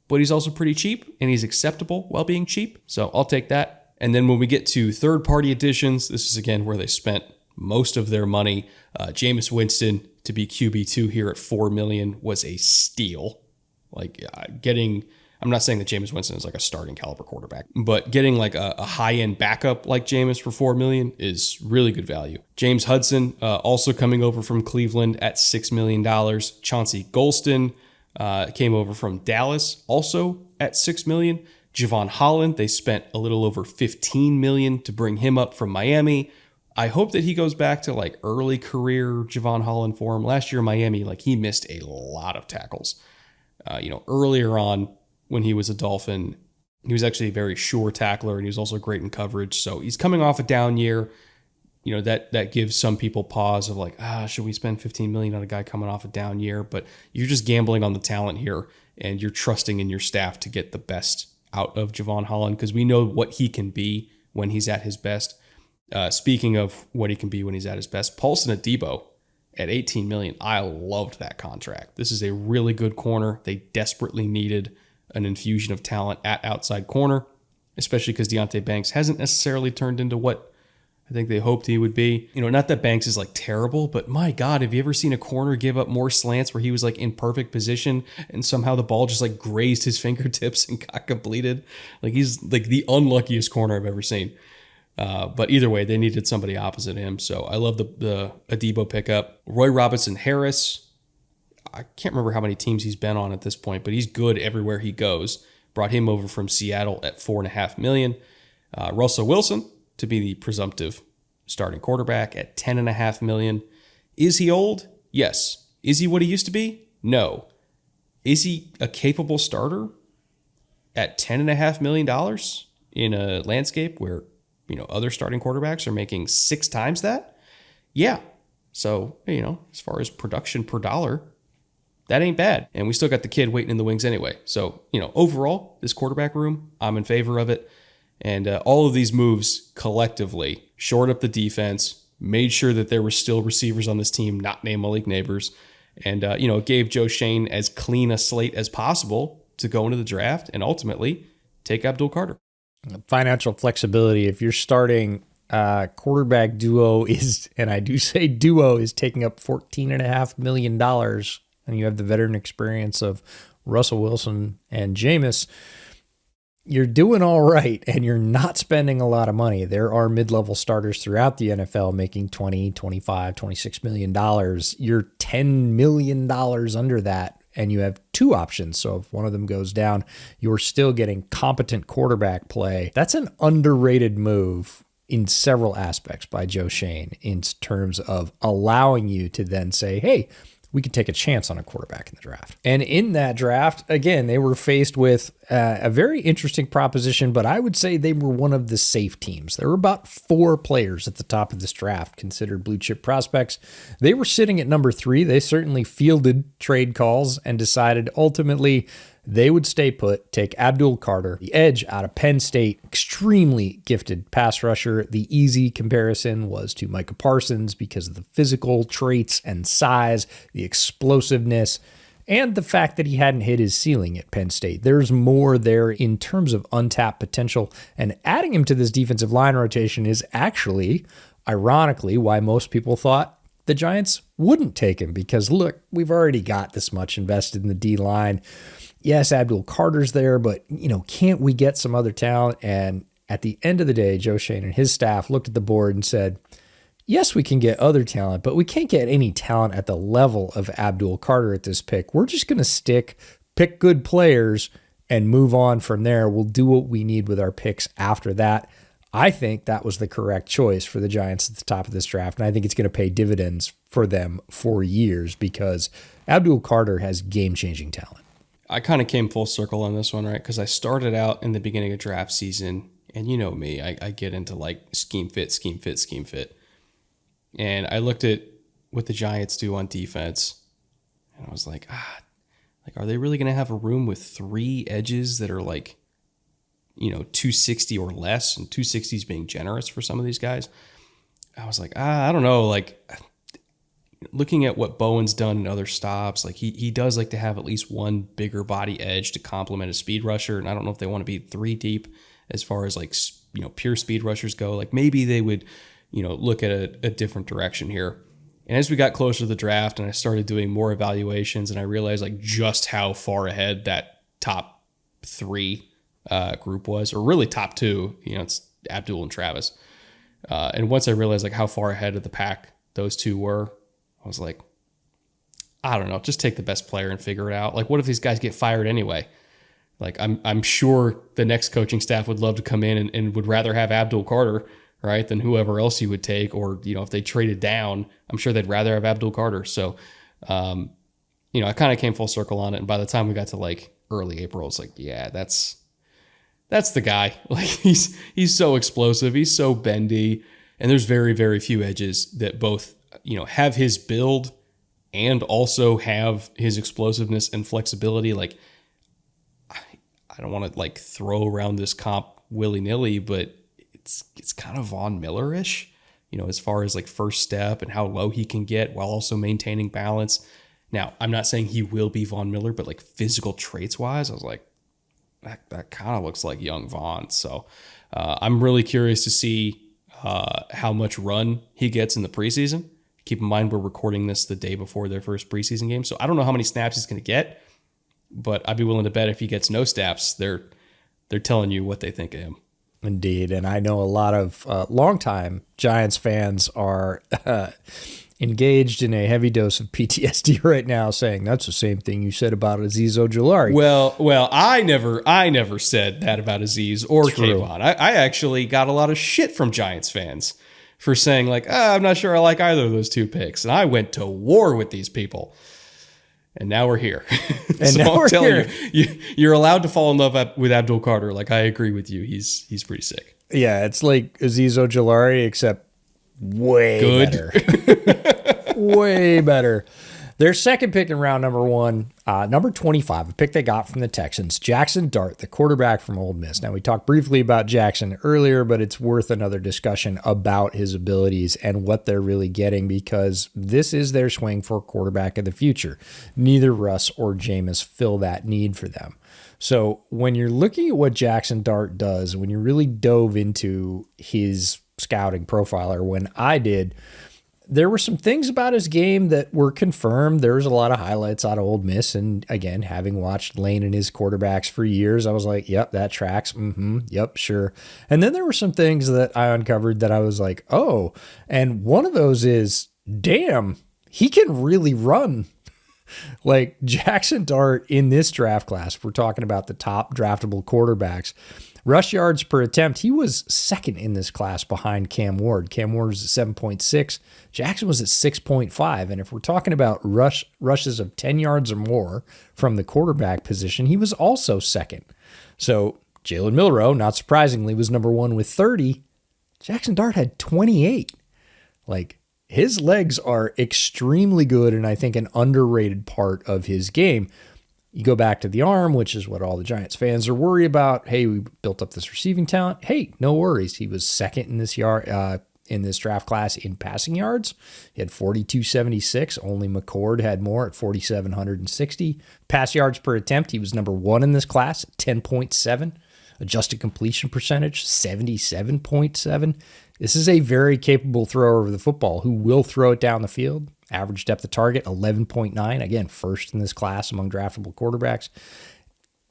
but he's also pretty cheap and he's acceptable while being cheap. So I'll take that. And then when we get to third party additions, this is again where they spent most of their money. Jameis Winston to be QB2 here at $4 million was a steal. I'm not saying that Jameis Winston is like a starting caliber quarterback, but getting like a high-end backup like Jameis for $4 million is really good value. James Hudson also coming over from Cleveland at $6 million. Chauncey Golston came over from Dallas also at $6 million. Javon Holland, they spent a little over $15 million to bring him up from Miami. I hope that he goes back to like early career Javon Holland form. Last year in Miami, like he missed a lot of tackles. Earlier on, when he was a Dolphin, he was actually a very sure tackler, and he was also great in coverage. So he's coming off a down year. That gives some people pause of like, should we spend $15 million on a guy coming off a down year? But you're just gambling on the talent here, and you're trusting in your staff to get the best out of Javon Holland because we know what he can be when he's at his best. Speaking of what he can be when he's at his best, Paulson Adebo at $18 million. I loved that contract. This is a really good corner. They desperately needed an infusion of talent at outside corner, especially because Deonte Banks hasn't necessarily turned into what I think they hoped he would be. Not that Banks is like terrible, but my God, have you ever seen a corner give up more slants where he was like in perfect position and somehow the ball just like grazed his fingertips and got completed? Like he's like the unluckiest corner I've ever seen. But either way, they needed somebody opposite him. So I love the Adebo pickup. Roy Robinson Harris, I can't remember how many teams he's been on at this point, but he's good everywhere he goes. Brought him over from Seattle at $4.5 million. Russell Wilson to be the presumptive starting quarterback at $10.5 million. Is he old? Yes. Is he what he used to be? No. Is he a capable starter at $10.5 million in a landscape where other starting quarterbacks are making 6 times that? Yeah. So, as far as production per dollar, that ain't bad. And we still got the kid waiting in the wings anyway. So, overall, this quarterback room, I'm in favor of it. And all of these moves collectively shored up the defense, made sure that there were still receivers on this team not named Malik Neighbors, and, gave Joe Shane as clean a slate as possible to go into the draft and ultimately take Abdul Carter. Financial flexibility. If you're starting quarterback duo is, and I do say duo, is taking up $14.5 million, and you have the veteran experience of Russell Wilson and Jameis, you're doing all right, and you're not spending a lot of money. There are mid-level starters throughout the NFL making $20, $25, $26 million. You're $10 million under that, and you have 2 options. So if one of them goes down, you're still getting competent quarterback play. That's an underrated move in several aspects by Joe Shane in terms of allowing you to then say, hey, we could take a chance on a quarterback in the draft. And in that draft, again, they were faced with a very interesting proposition, but I would say they were one of the safe teams. There were about 4 players at the top of this draft considered blue chip prospects. They were sitting at number 3. They certainly fielded trade calls and decided ultimately they would stay put, take Abdul Carter, the edge out of Penn State, extremely gifted pass rusher. The easy comparison was to Micah Parsons because of the physical traits and size, the explosiveness, and the fact that he hadn't hit his ceiling at Penn State. There's more there in terms of untapped potential, and adding him to this defensive line rotation is actually, ironically, why most people thought the Giants wouldn't take him, because look, we've already got this much invested in the D-line. Yes, Abdul Carter's there, but, can't we get some other talent? And at the end of the day, Joe Shane and his staff looked at the board and said, yes, we can get other talent, but we can't get any talent at the level of Abdul Carter at this pick. We're just going to pick good players and move on from there. We'll do what we need with our picks after that. I think that was the correct choice for the Giants at the top of this draft, and I think it's going to pay dividends for them for years because Abdul Carter has game-changing talent. I kind of came full circle on this one, right? Because I started out in the beginning of draft season, and you know me, I get into like scheme fit. And I looked at what the Giants do on defense, and I was like, are they really going to have a room with 3 edges that are like, 260 or less, and 260 is being generous for some of these guys? I was like, I don't know. Like, looking at what Bowen's done in other stops, like he does like to have at least one bigger body edge to complement a speed rusher. And I don't know if they want to be 3 deep as far as like, pure speed rushers go. Like maybe they would, look at a different direction here. And as we got closer to the draft and I started doing more evaluations, and I realized like just how far ahead that top 3 group was, or really top 2, it's Abdul and Travis. And once I realized like how far ahead of the pack those 2 were, I was like, I don't know, just take the best player and figure it out. Like, what if these guys get fired anyway? Like, I'm sure the next coaching staff would love to come in and would rather have Abdul Carter, right, than whoever else you would take. Or, if they traded down, I'm sure they'd rather have Abdul Carter. So, I kind of came full circle on it. And by the time we got to like early April, it's like, yeah, that's the guy. Like, he's so explosive. He's so bendy. And there's very, very few edges that both, have his build and also have his explosiveness and flexibility. Like, I don't want to like throw around this comp willy-nilly, but it's kind of Von Miller-ish, as far as like first step and how low he can get while also maintaining balance. Now, I'm not saying he will be Von Miller, but like physical traits wise, I was like, that kind of looks like young Von. So I'm really curious to see how much run he gets in the preseason. Keep in mind, we're recording this the day before their first preseason game. So I don't know how many snaps he's going to get, but I'd be willing to bet if he gets no snaps, they're telling you what they think of him. Indeed. And I know a lot of longtime Giants fans are engaged in a heavy dose of PTSD right now, saying that's the same thing you said about Azeez Ojulari. Well, I never said that about Azeez or Kayvon. I actually got a lot of shit from Giants fans for saying like, I'm not sure I like either of those 2 picks. And I went to war with these people. And now we're here. And so now I'm we're telling here. You're allowed to fall in love with Abdul Carter. Like, I agree with you. He's pretty sick. Yeah, it's like Azeez Ojulari, except way better. Way better. Their second pick in round number 1, number 25, a pick they got from the Texans, Jackson Dart, the quarterback from Ole Miss. Now, we talked briefly about Jackson earlier, but it's worth another discussion about his abilities and what they're really getting, because this is their swing for quarterback of the future. Neither Russ or Jameis fill that need for them. So when you're looking at what Jackson Dart does, when you really dove into his scouting profile, or when I did, there were some things about his game that were confirmed. There was a lot of highlights out of Ole Miss. And again, having watched Lane and his quarterbacks for years, I was like, yep, that tracks. Yep, sure. And then there were some things that I uncovered that I was like, oh, and one of those is, damn, he can really run. Like Jackson Dart in this draft class, if we're talking about the top draftable quarterbacks, rush yards per attempt, he was second in this class behind Cam Ward. Cam Ward was at 7.6. Jackson was at 6.5. And if we're talking about rushes of 10 yards or more from the quarterback position, he was also second. So Jalen Milroe, not surprisingly, was number 1 with 30. Jackson Dart had 28. Like, his legs are extremely good, and I think an underrated part of his game. You go back to the arm, which is what all the Giants fans are worried about. Hey, we built up this receiving talent. Hey, no worries. He was second in this draft class in passing yards. He had 4,276. Only McCord had more at 4,760. Pass yards per attempt, he was number 1 in this class at 10.7. Adjusted completion percentage, 77.7. This is a very capable thrower of the football who will throw it down the field. Average depth of target, 11.9. Again, first in this class among draftable quarterbacks.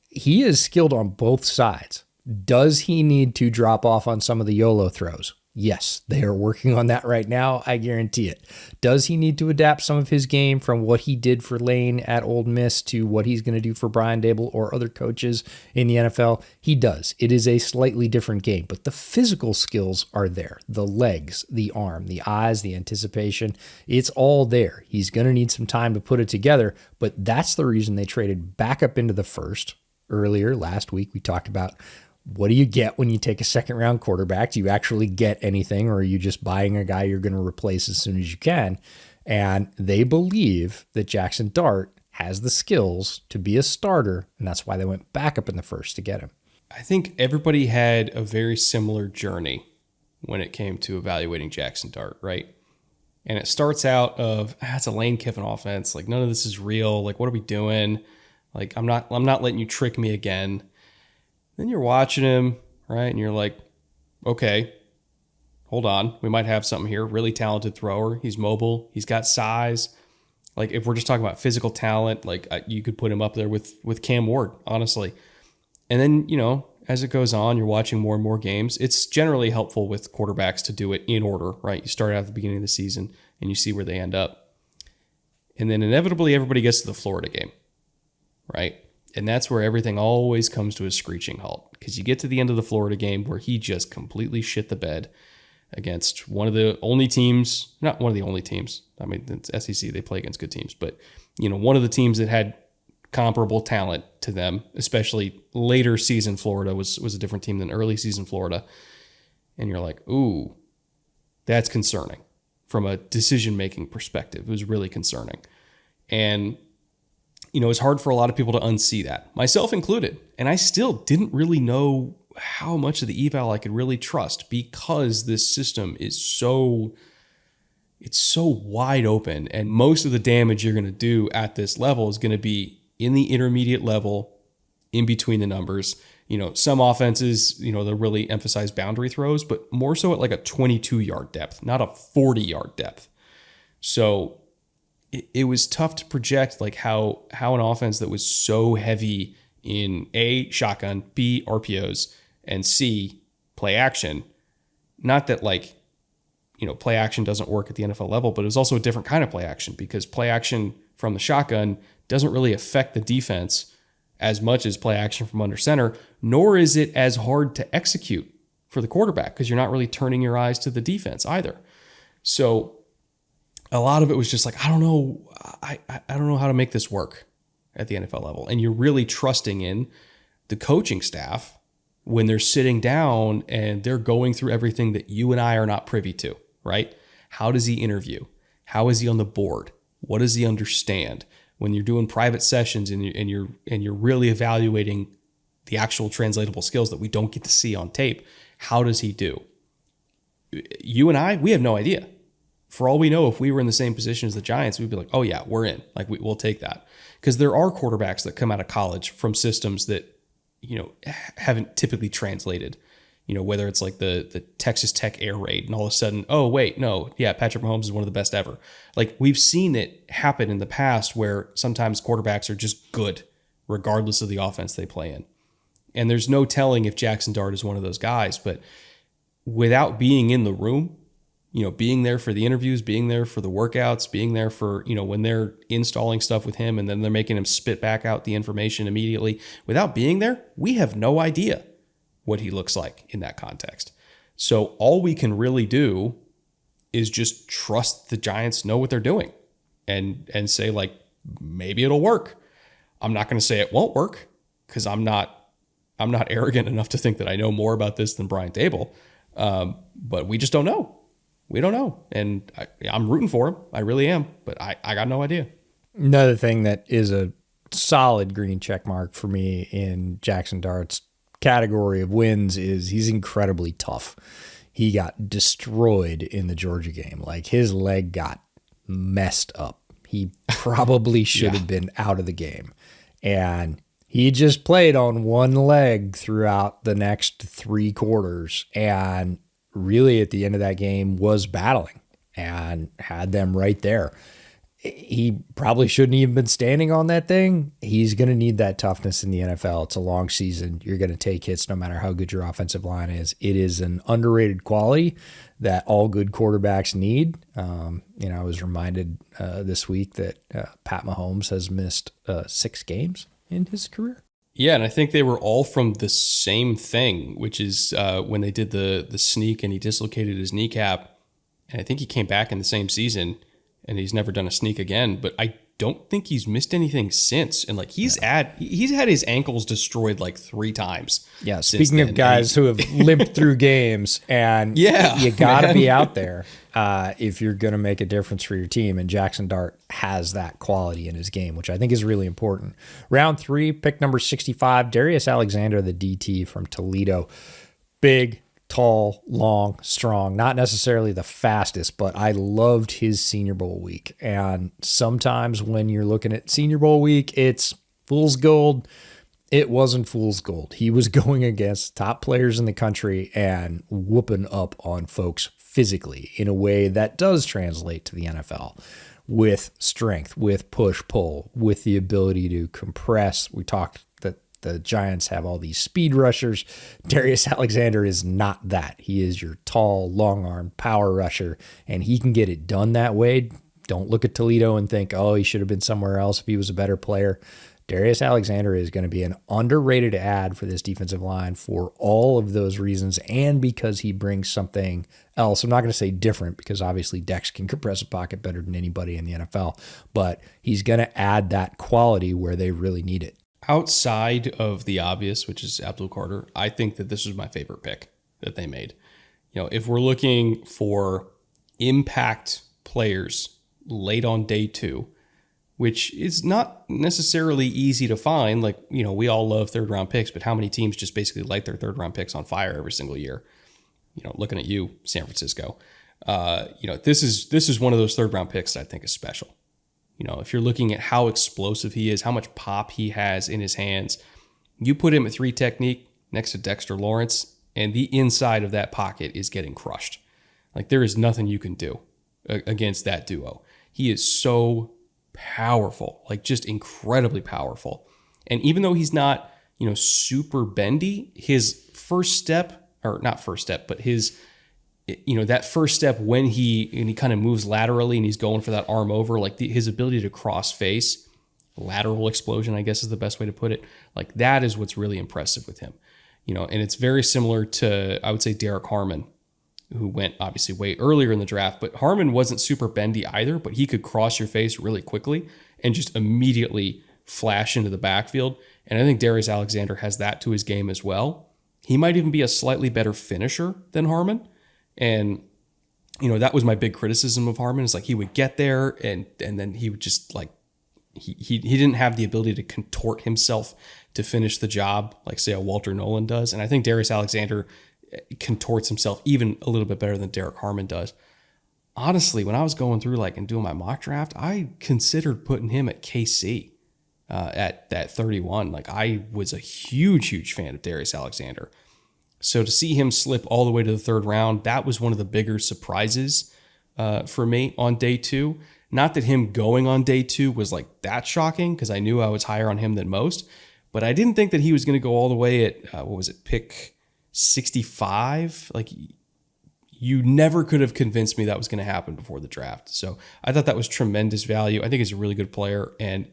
He is skilled on both sides. Does he need to drop off on some of the YOLO throws? Yes, they are working on that right now. I guarantee it. Does he need to adapt some of his game from what he did for Lane at Ole Miss to what he's going to do for Brian Dable or other coaches in the NFL? He does. It is a slightly different game, but the physical skills are there. The legs, the arm, the eyes, the anticipation, it's all there. He's going to need some time to put it together, but that's the reason they traded back up into the first. Earlier last week, we talked about what do you get when you take a second-round quarterback? Do you actually get anything, or are you just buying a guy you're going to replace as soon as you can? And they believe that Jackson Dart has the skills to be a starter, and that's why they went back up in the first to get him. I think everybody had a very similar journey when it came to evaluating Jackson Dart, right? And it starts out of, it's a Lane Kiffin offense. Like, none of this is real. Like, what are we doing? Like, I'm not letting you trick me again. Then you're watching him, right? And you're like, okay, hold on. We might have something here. Really talented thrower. He's mobile. He's got size. Like, if we're just talking about physical talent, like you could put him up there with Cam Ward, honestly. And then, as it goes on, you're watching more and more games. It's generally helpful with quarterbacks to do it in order, right? You start out at the beginning of the season and you see where they end up. And then inevitably everybody gets to the Florida game, right? And that's where everything always comes to a screeching halt, because you get to the end of the Florida game where he just completely shit the bed against one of the only teams, not one of the only teams. I mean, it's SEC, they play against good teams, but one of the teams that had comparable talent to them, especially later season Florida was a different team than early season Florida. And you're like, ooh, that's concerning from a decision-making perspective. It was really concerning. And it's hard for a lot of people to unsee that, myself included. And I still didn't really know how much of the eval I could really trust, because this system is so wide open. And most of the damage you're going to do at this level is going to be in the intermediate level, in between the numbers. Some offenses, they'll really emphasize boundary throws, but more so at like a 22-yard depth, not a 40-yard depth. So it was tough to project like how an offense that was so heavy in A, shotgun, B, RPOs, and C, play action. Not that play action doesn't work at the NFL level, but it was also a different kind of play action, because play action from the shotgun doesn't really affect the defense as much as play action from under center, nor is it as hard to execute for the quarterback, because you're not really turning your eyes to the defense either. So a lot of it was just like, I don't know how to make this work at the NFL level. And you're really trusting in the coaching staff when they're sitting down and they're going through everything that you and I are not privy to, right? How does he interview? How is he on the board? What does he understand? When you're doing private sessions and you're really evaluating the actual translatable skills that we don't get to see on tape, how does he do? You and I, we have no idea. For all we know, if we were in the same position as the Giants, we'd be like, oh yeah, we're in. Like, we'll take that. Because there are quarterbacks that come out of college from systems that, haven't typically translated. Whether it's like the Texas Tech air raid and all of a sudden, oh wait, no, yeah, Patrick Mahomes is one of the best ever. Like, we've seen it happen in the past where sometimes quarterbacks are just good regardless of the offense they play in. And there's no telling if Jackson Dart is one of those guys, but without being in the room, being there for the interviews, being there for the workouts, being there for, when they're installing stuff with him and then they're making him spit back out the information immediately. Without being there, we have no idea what he looks like in that context. So all we can really do is just trust the Giants know what they're doing and say, like, maybe it'll work. I'm not going to say it won't work, because I'm not arrogant enough to think that I know more about this than Brian Dable. But we just don't know. We don't know. And I'm rooting for him. I really am. But I got no idea. Another thing that is a solid green check mark for me in Jackson Dart's category of wins is he's incredibly tough. He got destroyed in the Georgia game. Like, his leg got messed up. He probably should have been out of the game. And he just played on one leg throughout the next 3 quarters. And really at the end of that game was battling and had them right there. he probably shouldn't even been standing on that thing. He's going to need that toughness in the NFL. It's a long season. You're going to take hits no matter how good your offensive line is. It is an underrated quality that all good quarterbacks need. I was reminded this week that Pat Mahomes has missed 6 games in his career. Yeah, and I think they were all from the same thing, which is when they did the sneak and he dislocated his kneecap. And I think he came back in the same season, and he's never done a sneak again. But I don't think he's missed anything since. And he's had his ankles destroyed 3 times. Yeah, speaking of guys who have limped through games, and you got to be out there if you're going to make a difference for your team. And Jackson Dart has that quality in his game, which I think is really important. Round 3, pick number 65, Darius Alexander, the DT from Toledo. Big, tall, long, strong, not necessarily the fastest, but I loved his Senior Bowl week. And sometimes when you're looking at Senior Bowl week, it's fool's gold. It wasn't fool's gold. He was going against top players in the country and whooping up on folks physically in a way that does translate to the NFL, with strength, with push-pull, with the ability to compress. We talked that the Giants have all these speed rushers. Darius Alexander is not that. He is your tall, long-arm power rusher, and he can get it done that way. Don't look at Toledo and think, oh, he should have been somewhere else if he was a better player. Darius Alexander is going to be an underrated add for this defensive line for all of those reasons, and because he brings something else. I'm not going to say different, because obviously Dex can compress a pocket better than anybody in the NFL, but he's going to add that quality where they really need it. Outside of the obvious, which is Abdul Carter, I think that this was my favorite pick that they made. If we're looking for impact players late on day 2, which is not necessarily easy to find. We all love 3rd-round picks, but how many teams just basically light their 3rd-round picks on fire every single year? Looking at you, San Francisco. This is one of those 3rd-round picks that I think is special. If you're looking at how explosive he is, how much pop he has in his hands, you put him at 3 technique next to Dexter Lawrence, and the inside of that pocket is getting crushed. There is nothing you can do against that duo. He is so powerful, just incredibly powerful. And even though he's not, super bendy, his first step, or not first step, but his, that first step when he kind of moves laterally and he's going for that arm over, his ability to cross face, lateral explosion, I guess is the best way to put it. That is what's really impressive with him. And it's very similar to, I would say, Derek Harmon, who went obviously way earlier in the draft, but Harmon wasn't super bendy either, but he could cross your face really quickly and just immediately flash into the backfield. And I think Darius Alexander has that to his game as well. He might even be a slightly better finisher than Harmon. And, that was my big criticism of Harmon, is he would get there and then he would just he didn't have the ability to contort himself to finish the job like, say, a Walter Nolan does. And I think Darius Alexander contorts himself even a little bit better than Derek Harmon does. Honestly, when I was going through and doing my mock draft, I considered putting him at KC at that 31. I was a huge fan of Darius Alexander. So to see him slip all the way to the 3rd round, that was one of the bigger surprises for me on day 2. Not that him going on day 2 was that shocking, because I knew I was higher on him than most, but I didn't think that he was going to go all the way at, pick 65. You never could have convinced me that was going to happen before the draft. So I thought that was tremendous value. I think he's a really good player, and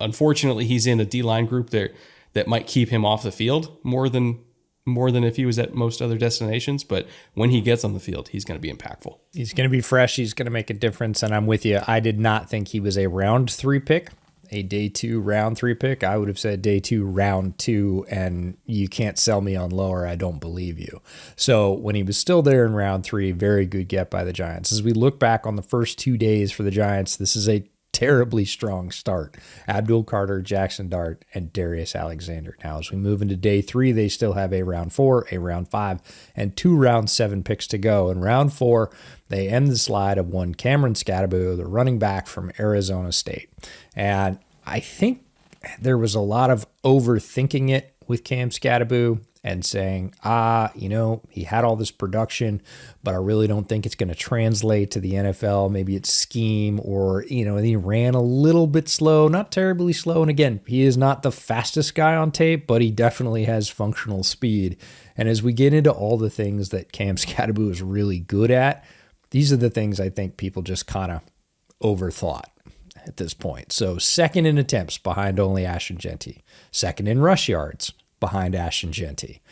unfortunately he's in a D-line group there that might keep him off the field more than if he was at most other destinations. But when he gets on the field, he's going to be impactful. He's going to be fresh. He's going to make a difference. And I'm with you. I did not think he was a round 3 pick, a day 2 round 3 pick. I would have said day 2 round 2, and you can't sell me on lower. I don't believe you. So when he was still there in round 3, very good get by the Giants. As we look back on the first 2 days for the Giants, this is a terribly strong start. Abdul Carter, Jackson Dart, and Darius Alexander. Now, as we move into day 3, they still have a round 4, a round 5, and 2 round 7 picks to go. In round 4, they end the slide of one Cameron Scadaboo, the running back from Arizona State. And I think there was a lot of overthinking it with Cam Scadaboo, and saying, he had all this production, but I really don't think it's going to translate to the NFL. Maybe it's scheme or, he ran a little bit slow, not terribly slow. And again, he is not the fastest guy on tape, but he definitely has functional speed. And as we get into all the things that Cam Skattebo is really good at, these are the things I think people just kind of overthought at this point. So second in attempts behind only Ashton Jeanty. Second in rush yards behind Ashton Jeanty.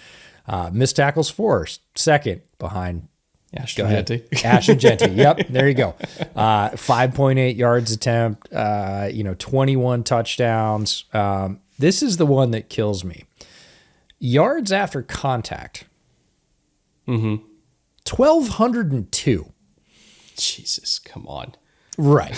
Missed tackles forced. Second behind Ashton Jeanty. Ashton Jeanty. Yep, there you go. 5.8 yards attempt, 21 touchdowns. This is the one that kills me. Yards after contact. 1,202. Jesus, come on. Right.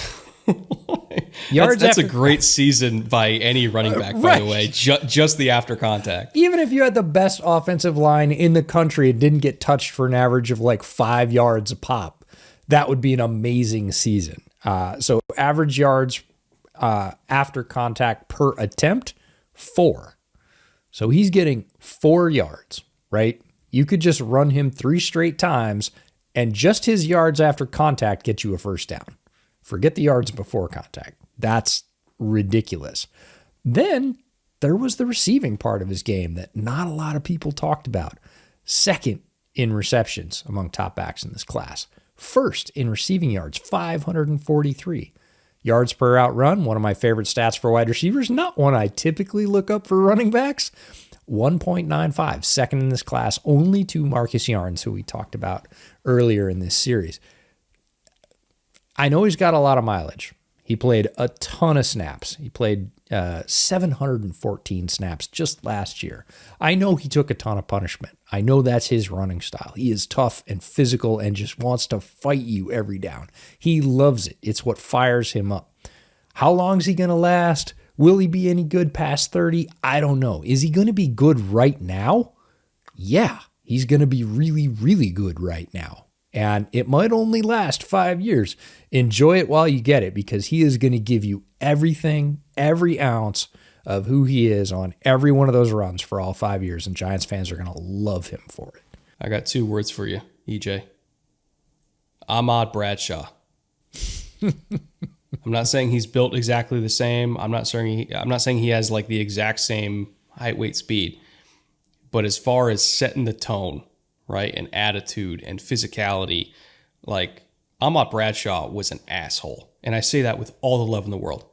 That's a great season by any running back, by the way. Just the after contact. Even if you had the best offensive line in the country and didn't get touched for an average of like 5 yards a pop, that would be an amazing season. So average yards after contact per attempt, 4. So he's getting 4 yards, right? You could just run him 3 straight times, and just his yards after contact get you a first down. Forget the yards before contact. That's ridiculous. Then there was the receiving part of his game that not a lot of people talked about. Second in receptions among top backs in this class. First in receiving yards, 543. Yards per out run, one of my favorite stats for wide receivers, not one I typically look up for running backs. 1.95, second in this class, only to Marcus Yarns, who we talked about earlier in this series. I know he's got a lot of mileage. He played a ton of snaps. He played 714 snaps just last year. I know he took a ton of punishment. I know that's his running style. He is tough and physical and just wants to fight you every down. He loves it. It's what fires him up. How long is he going to last? Will he be any good past 30? I don't know. Is he going to be good right now? Yeah, he's going to be really, really good right now. And it might only last 5 years. Enjoy it while you get it, because he is going to give you everything, every ounce of who he is on every one of those runs for all 5 years. And Giants fans are going to love him for it. I got 2 words for you, EJ. Ahmad Bradshaw. I'm not saying he's built exactly the same. I'm not saying he has like the exact same height, weight, speed. But as far as setting the tone, right, and attitude and physicality, like Ahmad Bradshaw was an asshole. And I say that with all the love in the world.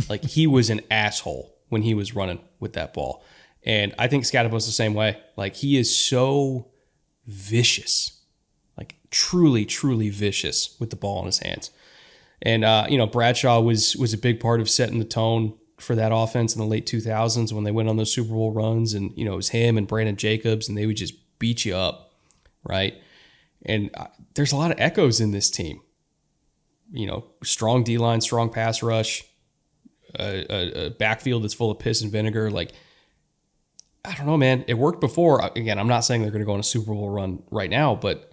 Like, he was an asshole when he was running with that ball. And I think Skattebo's the same way. Like, he is so vicious, like truly, truly vicious with the ball in his hands. And, Bradshaw was a big part of setting the tone for that offense in the late 2000s when they went on those Super Bowl runs. And, it was him and Brandon Jacobs, and they would just beat you up, right? And there's a lot of echoes in this team. Strong D-line, strong pass rush, a backfield that's full of piss and vinegar. Like, I don't know, man. It worked before. Again, I'm not saying they're going to go on a Super Bowl run right now, but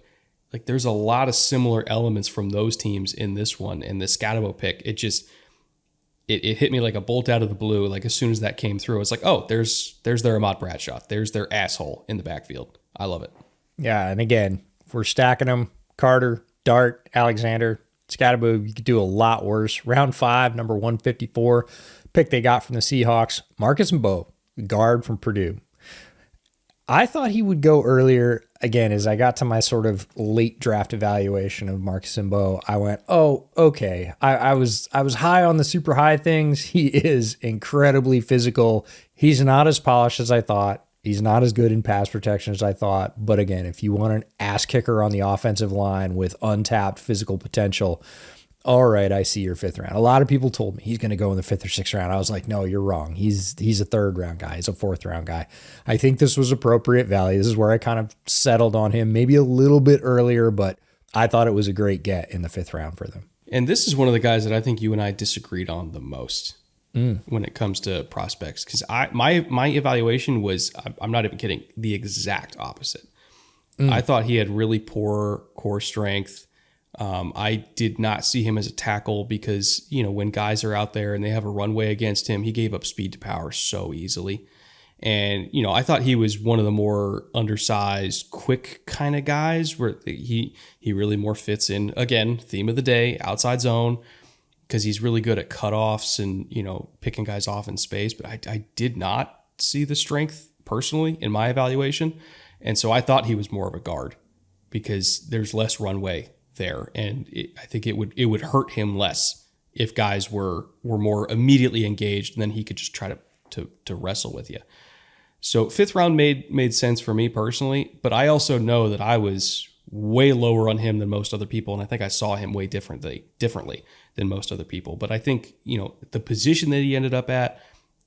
like, there's a lot of similar elements from those teams in this one. And the Skattebo pick, it hit me like a bolt out of the blue. Like, as soon as that came through, it's like, oh, there's their Ahmad Bradshaw. There's their asshole in the backfield. I love it. Yeah, and again, if we're stacking them, Carter, Dart, Alexander, Skattebo, you could do a lot worse. Round 5, number 154, pick they got from the Seahawks, Marcus Mbow, guard from Purdue. I thought he would go earlier. Again, as I got to my sort of late draft evaluation of Marcus Mbow, I went, oh, okay. I was high on the super high things. He is incredibly physical. He's not as polished as I thought. He's not as good in pass protection as I thought. But again, if you want an ass kicker on the offensive line with untapped physical potential, all right, I see your 5th round. A lot of people told me he's going to go in the 5th or 6th round. I was like, no, you're wrong. He's a 3rd round guy. He's a 4th round guy. I think this was appropriate value. This is where I kind of settled on him, maybe a little bit earlier, but I thought it was a great get in the 5th round for them. And this is one of the guys that I think you and I disagreed on the most when it comes to prospects, because my evaluation was, I'm not even kidding, the exact opposite. I thought he had really poor core strength. I did not see him as a tackle because, when guys are out there and they have a runway against him, he gave up speed to power so easily. And, I thought he was one of the more undersized, quick kind of guys where he really more fits in, again, theme of the day, outside zone, because he's really good at cutoffs and, picking guys off in space. But I did not see the strength personally in my evaluation. And so I thought he was more of a guard because there's less runway there. And I think it would hurt him less if guys were more immediately engaged, and then he could just try to wrestle with you. So 5th round made sense for me personally, but I also know that I was way lower on him than most other people, and I think I saw him way differently than most other people. But I think, the position that he ended up at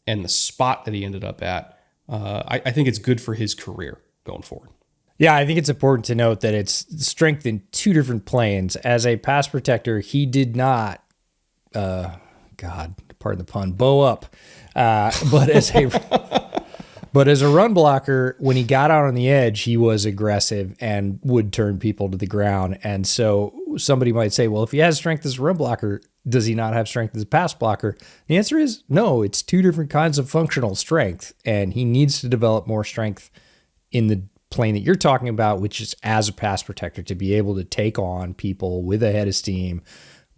and the spot that he ended up at, I think it's good for his career going forward. Yeah, I think it's important to note that it's strength in two different planes. As a pass protector, he did not, God, pardon the pun, bow up. But as a run blocker, when he got out on the edge, he was aggressive and would turn people to the ground. And so somebody might say, well, if he has strength as a run blocker, does he not have strength as a pass blocker? The answer is no. It's two different kinds of functional strength, and he needs to develop more strength in the plane that you're talking about, which is as a pass protector, to be able to take on people with a head of steam,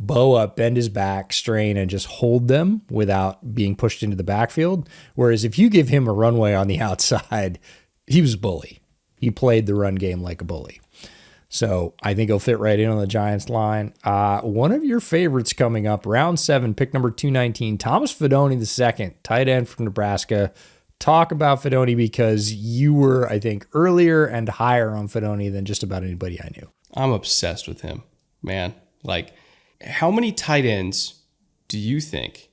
bow up, bend his back, strain, and just hold them without being pushed into the backfield. Whereas if you give him a runway on the outside, he was a bully. He played the run game like a bully. So I think he'll fit right in on the Giants line. One of your favorites coming up, round 7, pick number 219, Thomas Fidone II, tight end from Nebraska. Talk about Fidone, because you were, I think, earlier and higher on Fidone than just about anybody I knew. I'm obsessed with him, man. Like, how many tight ends do you think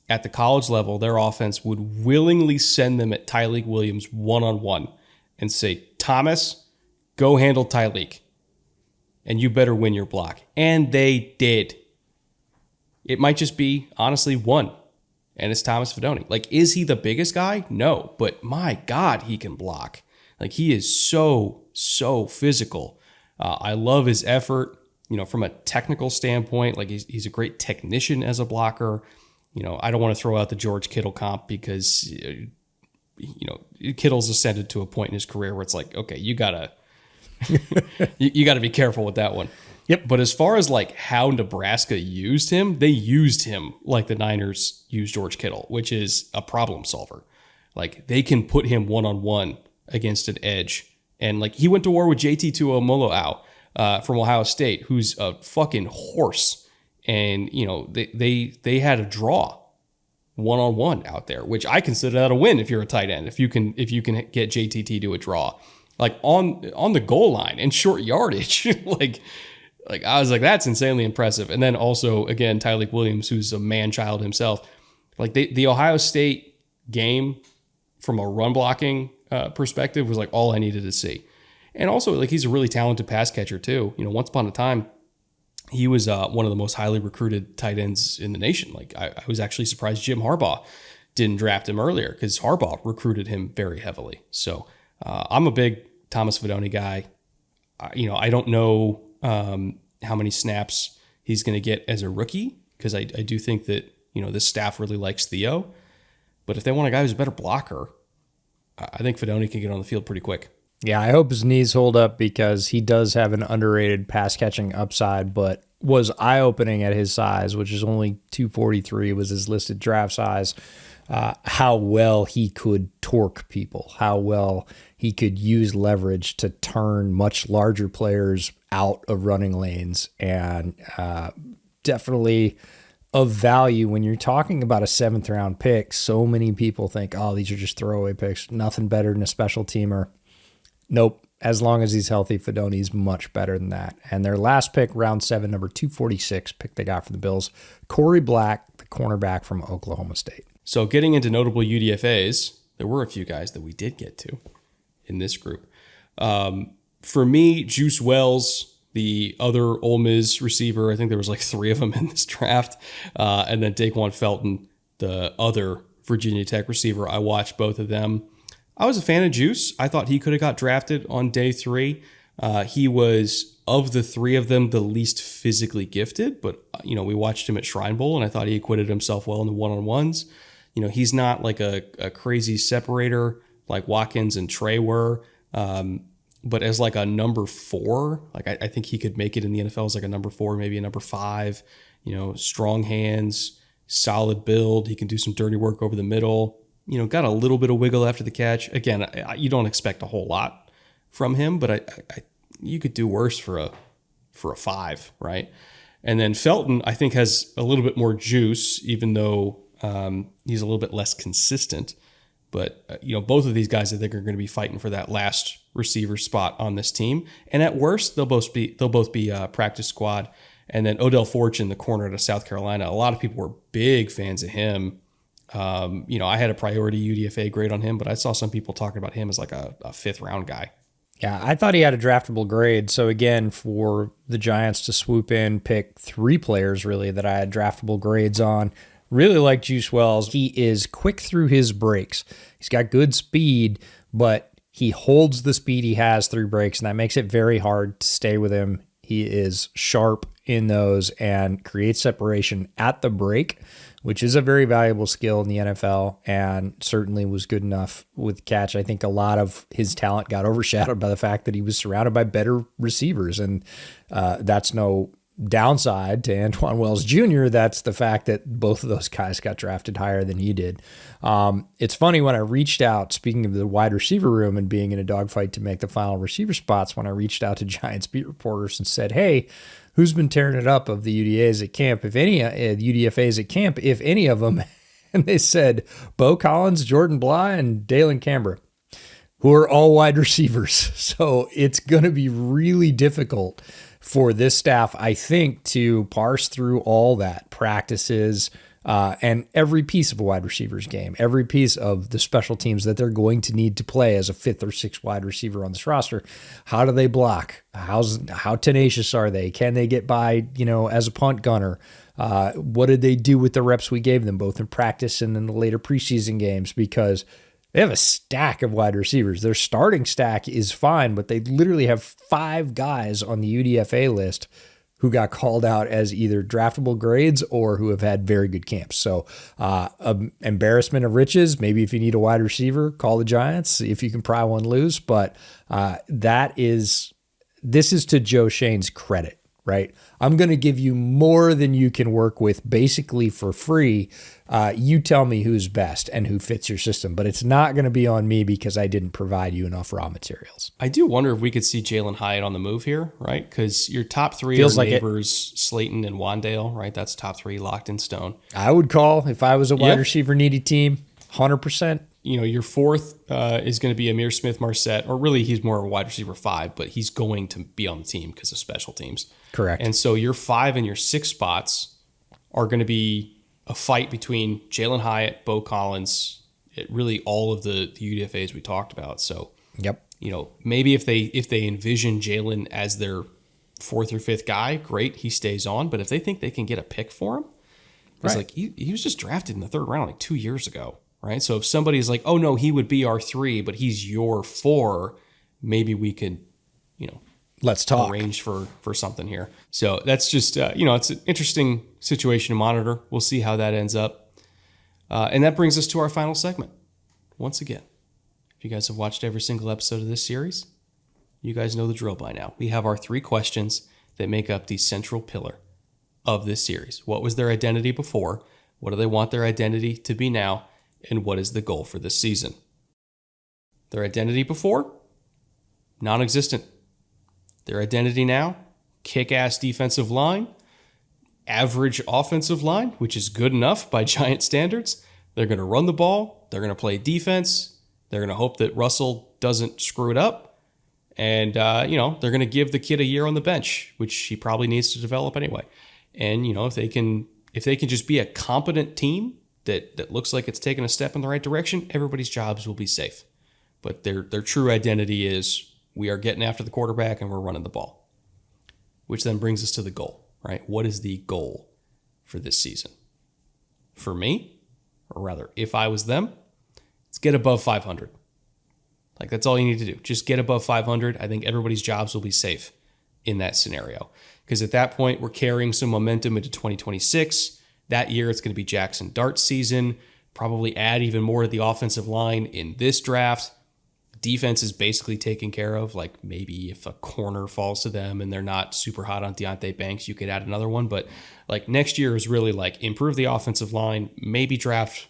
at the college level their offense would willingly send them at Tyleik Williams one-on-one and say, Thomas, go handle Tyleik, and you better win your block? And they did. It might just be, honestly, one, and it's Thomas Fidone. Like, is he the biggest guy? No, but my God, he can block. Like, he is so physical. I love his effort. From a technical standpoint, like he's a great technician as a blocker. I don't want to throw out the George Kittle comp because, Kittle's ascended to a point in his career where it's like, okay, you gotta be careful with that one. Yep. But as far as like how Nebraska used him, they used him like the Niners used George Kittle, which is a problem solver. Like, they can put him one-on-one against an edge. And like, he went to war with JT Tuimoloau from Ohio State, who's a fucking horse. And, they had a draw one-on-one out there, which I consider that a win if you're a tight end. If you can get JTT to a draw, like on the goal line and short yardage, like I was like, that's insanely impressive. And then also, again, Tyleik Williams, who's a man-child himself. Like, the Ohio State game from a run blocking perspective was like all I needed to see. And also, like, he's a really talented pass catcher too. Once upon a time, he was one of the most highly recruited tight ends in the nation. Like, I was actually surprised Jim Harbaugh didn't draft him earlier, because Harbaugh recruited him very heavily. So I'm a big Thomas Fidone guy. I don't know how many snaps he's going to get as a rookie, because I do think that, this staff really likes Theo. But if they want a guy who's a better blocker, I think Fidone can get on the field pretty quick. Yeah, I hope his knees hold up, because he does have an underrated pass-catching upside, but was eye-opening at his size, which is only 243 was his listed draft size, how well he could torque people, how well he could use leverage to turn much larger players out of running lanes, and definitely of value when you're talking about a 7th-round pick. So many people think, oh, these are just throwaway picks, nothing better than a special teamer. Nope. As long as he's healthy, Fidone's much better than that. And their last pick, round 7, number 246, pick they got for the Bills, Corey Black, the cornerback from Oklahoma State. So getting into notable UDFAs, there were a few guys that we did get to in this group. For me, Juice Wells, the other Ole Miss receiver, I think there was like 3 of them in this draft. And then Daquan Felton, the other Virginia Tech receiver. I watched both of them. I was a fan of Juice. I thought he could have got drafted on day 3. He was, of the 3 of them, the least physically gifted, but we watched him at Shrine Bowl, and I thought he acquitted himself well in the one-on-ones. He's not like a crazy separator like Watkins and Trey were. But as like a number 4, like I think he could make it in the NFL as like a number 4, maybe a number 5, strong hands, solid build. He can do some dirty work over the middle, got a little bit of wiggle after the catch. Again, you don't expect a whole lot from him, but you could do worse for a 5, right? And then Felton, I think, has a little bit more juice, even though he's a little bit less consistent. But, both of these guys, I think, are going to be fighting for that last receiver spot on this team. And at worst, they'll both be practice squad. And then Odell Fortune, the corner out of South Carolina, a lot of people were big fans of him. I had a priority UDFA grade on him, but I saw some people talking about him as like a 5th round guy. Yeah, I thought he had a draftable grade. So again, for the Giants to swoop in, pick 3 players really that I had draftable grades on. Really like Juice Wells. He is quick through his breaks. He's got good speed, but he holds the speed he has through breaks, and that makes it very hard to stay with him. He is sharp in those and creates separation at the break, which is a very valuable skill in the NFL, and certainly was good enough with catch. I think a lot of his talent got overshadowed by the fact that he was surrounded by better receivers, and that's no downside to Antoine Wells Jr. That's the fact that both of those guys got drafted higher than he did. It's funny, when I reached out, speaking of the wide receiver room and being in a dogfight to make the final receiver spots, when I reached out to Giants beat reporters and said, hey, who's been tearing it up of the UDAs at camp, if any, UDFAs at camp, if any of them? And they said Bo Collins, Jordan Bly, and Dalen Canberra, who are all wide receivers. So it's going to be really difficult for this staff, I think, to parse through all that practices and every piece of a wide receiver's game, every piece of the special teams that they're going to need to play as a 5th or 6th wide receiver on this roster. How do they block? How tenacious are they? Can they get by, as a punt gunner? What did they do with the reps we gave them, both in practice and in the later preseason games? Because they have a stack of wide receivers. Their starting stack is fine, but they literally have 5 guys on the UDFA list who got called out as either draftable grades or who have had very good camps. So embarrassment of riches. Maybe if you need a wide receiver, call the Giants, see if you can pry one loose. But this is to Joe Shane's credit, right? I'm going to give you more than you can work with basically for free. You tell me who's best and who fits your system, but it's not going to be on me because I didn't provide you enough raw materials. I do wonder if we could see Jalen Hyatt on the move here, right? Because your top 3 Feels are like neighbors, Slayton and Wandale, right? That's top 3 locked in stone. I would call if I was a wide receiver needy team, 100%. Your 4th is going to be Amir Smith-Marset, or really he's more of a wide receiver 5, but he's going to be on the team because of special teams. Correct. And so your 5 and your 6 spots are going to be a fight between Jalen Hyatt, Bo Collins, really all of the UDFAs we talked about. So, yep. Maybe if they envision Jalen as their 4th or 5th guy, great, he stays on. But if they think they can get a pick for him, it's like he was just drafted in the 3rd round like 2 years ago. Right. So if somebody's like, oh, no, he would be our 3, but he's your 4, maybe we could, let's talk. Arrange for something here. So that's just, it's an interesting situation to monitor. We'll see how that ends up. And that brings us to our final segment. Once again, if you guys have watched every single episode of this series, you guys know the drill by now. We have our 3 questions that make up the central pillar of this series. What was their identity before? What do they want their identity to be now? And what is the goal for this season? Their identity before? Non-existent. Their identity now? Kick-ass defensive line, average offensive line, which is good enough by Giant standards. They're going to run the ball. They're going to play defense. They're going to hope that Russell doesn't screw it up. And, they're going to give the kid a year on the bench, which he probably needs to develop anyway. And, if they can just be a competent team that looks like it's taking a step in the right direction, everybody's jobs will be safe. But their true identity is we are getting after the quarterback and we're running the ball. Which then brings us to the goal, right? What is the goal for this season? For me, or rather, if I was them, it's get above 500. Like, that's all you need to do. Just get above 500. I think everybody's jobs will be safe in that scenario. Because at that point, we're carrying some momentum into 2026. That year, it's going to be Jackson Dart season. probably add even more to the offensive line in this draft. Defense is basically taken care of. Like maybe if a corner falls to them and they're not super hot on Deonte Banks, you could add another one. But like next year is really like improve the offensive line, maybe draft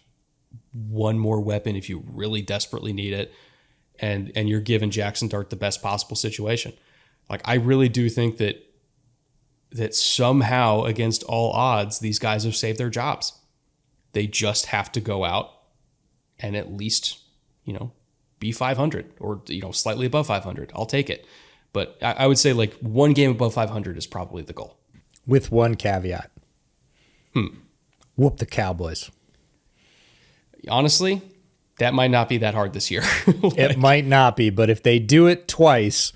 one more weapon if you really desperately need it. And you're giving Jackson Dart the best possible situation. Like I really do think that somehow against all odds, these guys have saved their jobs. They just have to go out and at least, be 500 or, slightly above 500. I'll take it. But I would say like one game above 500 is probably the goal. With one caveat. Whoop the Cowboys. Honestly, that might not be that hard this year. It might not be, but if they do it twice,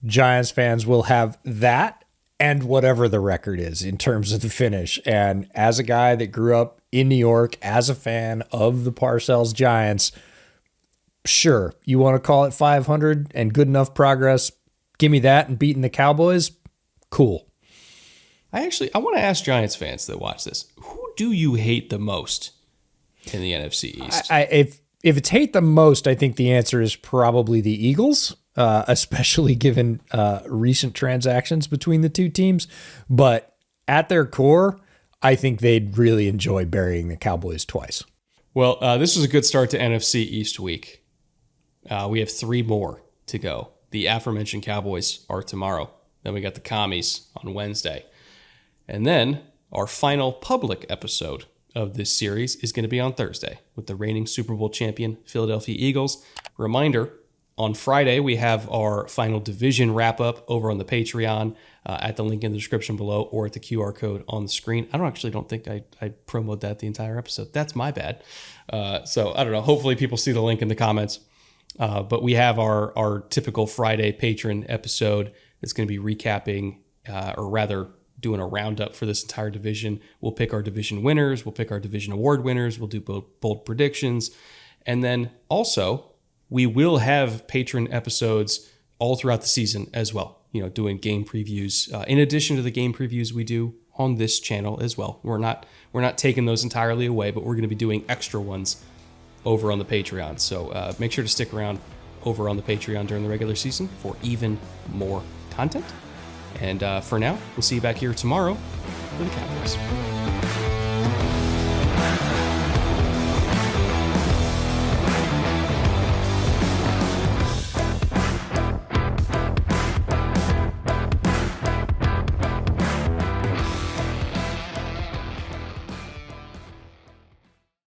Giants fans will have that and whatever the record is in terms of the finish. And as a guy that grew up in New York as a fan of the Parcells Giants, sure, you want to call it 500 and good enough progress, give me that and beating the Cowboys, cool. I want to ask Giants fans that watch this, who do you hate the most in the NFC East? If it's hate the most, I think the answer is probably the Eagles, especially given recent transactions between the two teams. But at their core, I think they'd really enjoy burying the Cowboys twice. Well, this was a good start to NFC East week. We have 3 more to go. The aforementioned Cowboys are tomorrow. Then we got the Commies on Wednesday. And then our final public episode of this series is going to be on Thursday with the reigning Super Bowl champion Philadelphia Eagles. Reminder, on Friday, we have our final division wrap-up over on the Patreon at the link in the description below or at the QR code on the screen. I don't think I promoted that the entire episode. That's my bad. So I don't know. Hopefully people see the link in the comments. But we have our typical Friday patron episode that's going to be recapping, or rather doing a roundup for this entire division. We'll pick our division winners. We'll pick our division award winners. We'll do bold predictions. And then also, we will have patron episodes all throughout the season as well, doing game previews. In addition to the game previews we do on this channel as well. We're not taking those entirely away, but we're going to be doing extra ones over on the Patreon. So make sure to stick around over on the Patreon during the regular season for even more content. And for now, we'll see you back here tomorrow for the Cowboys.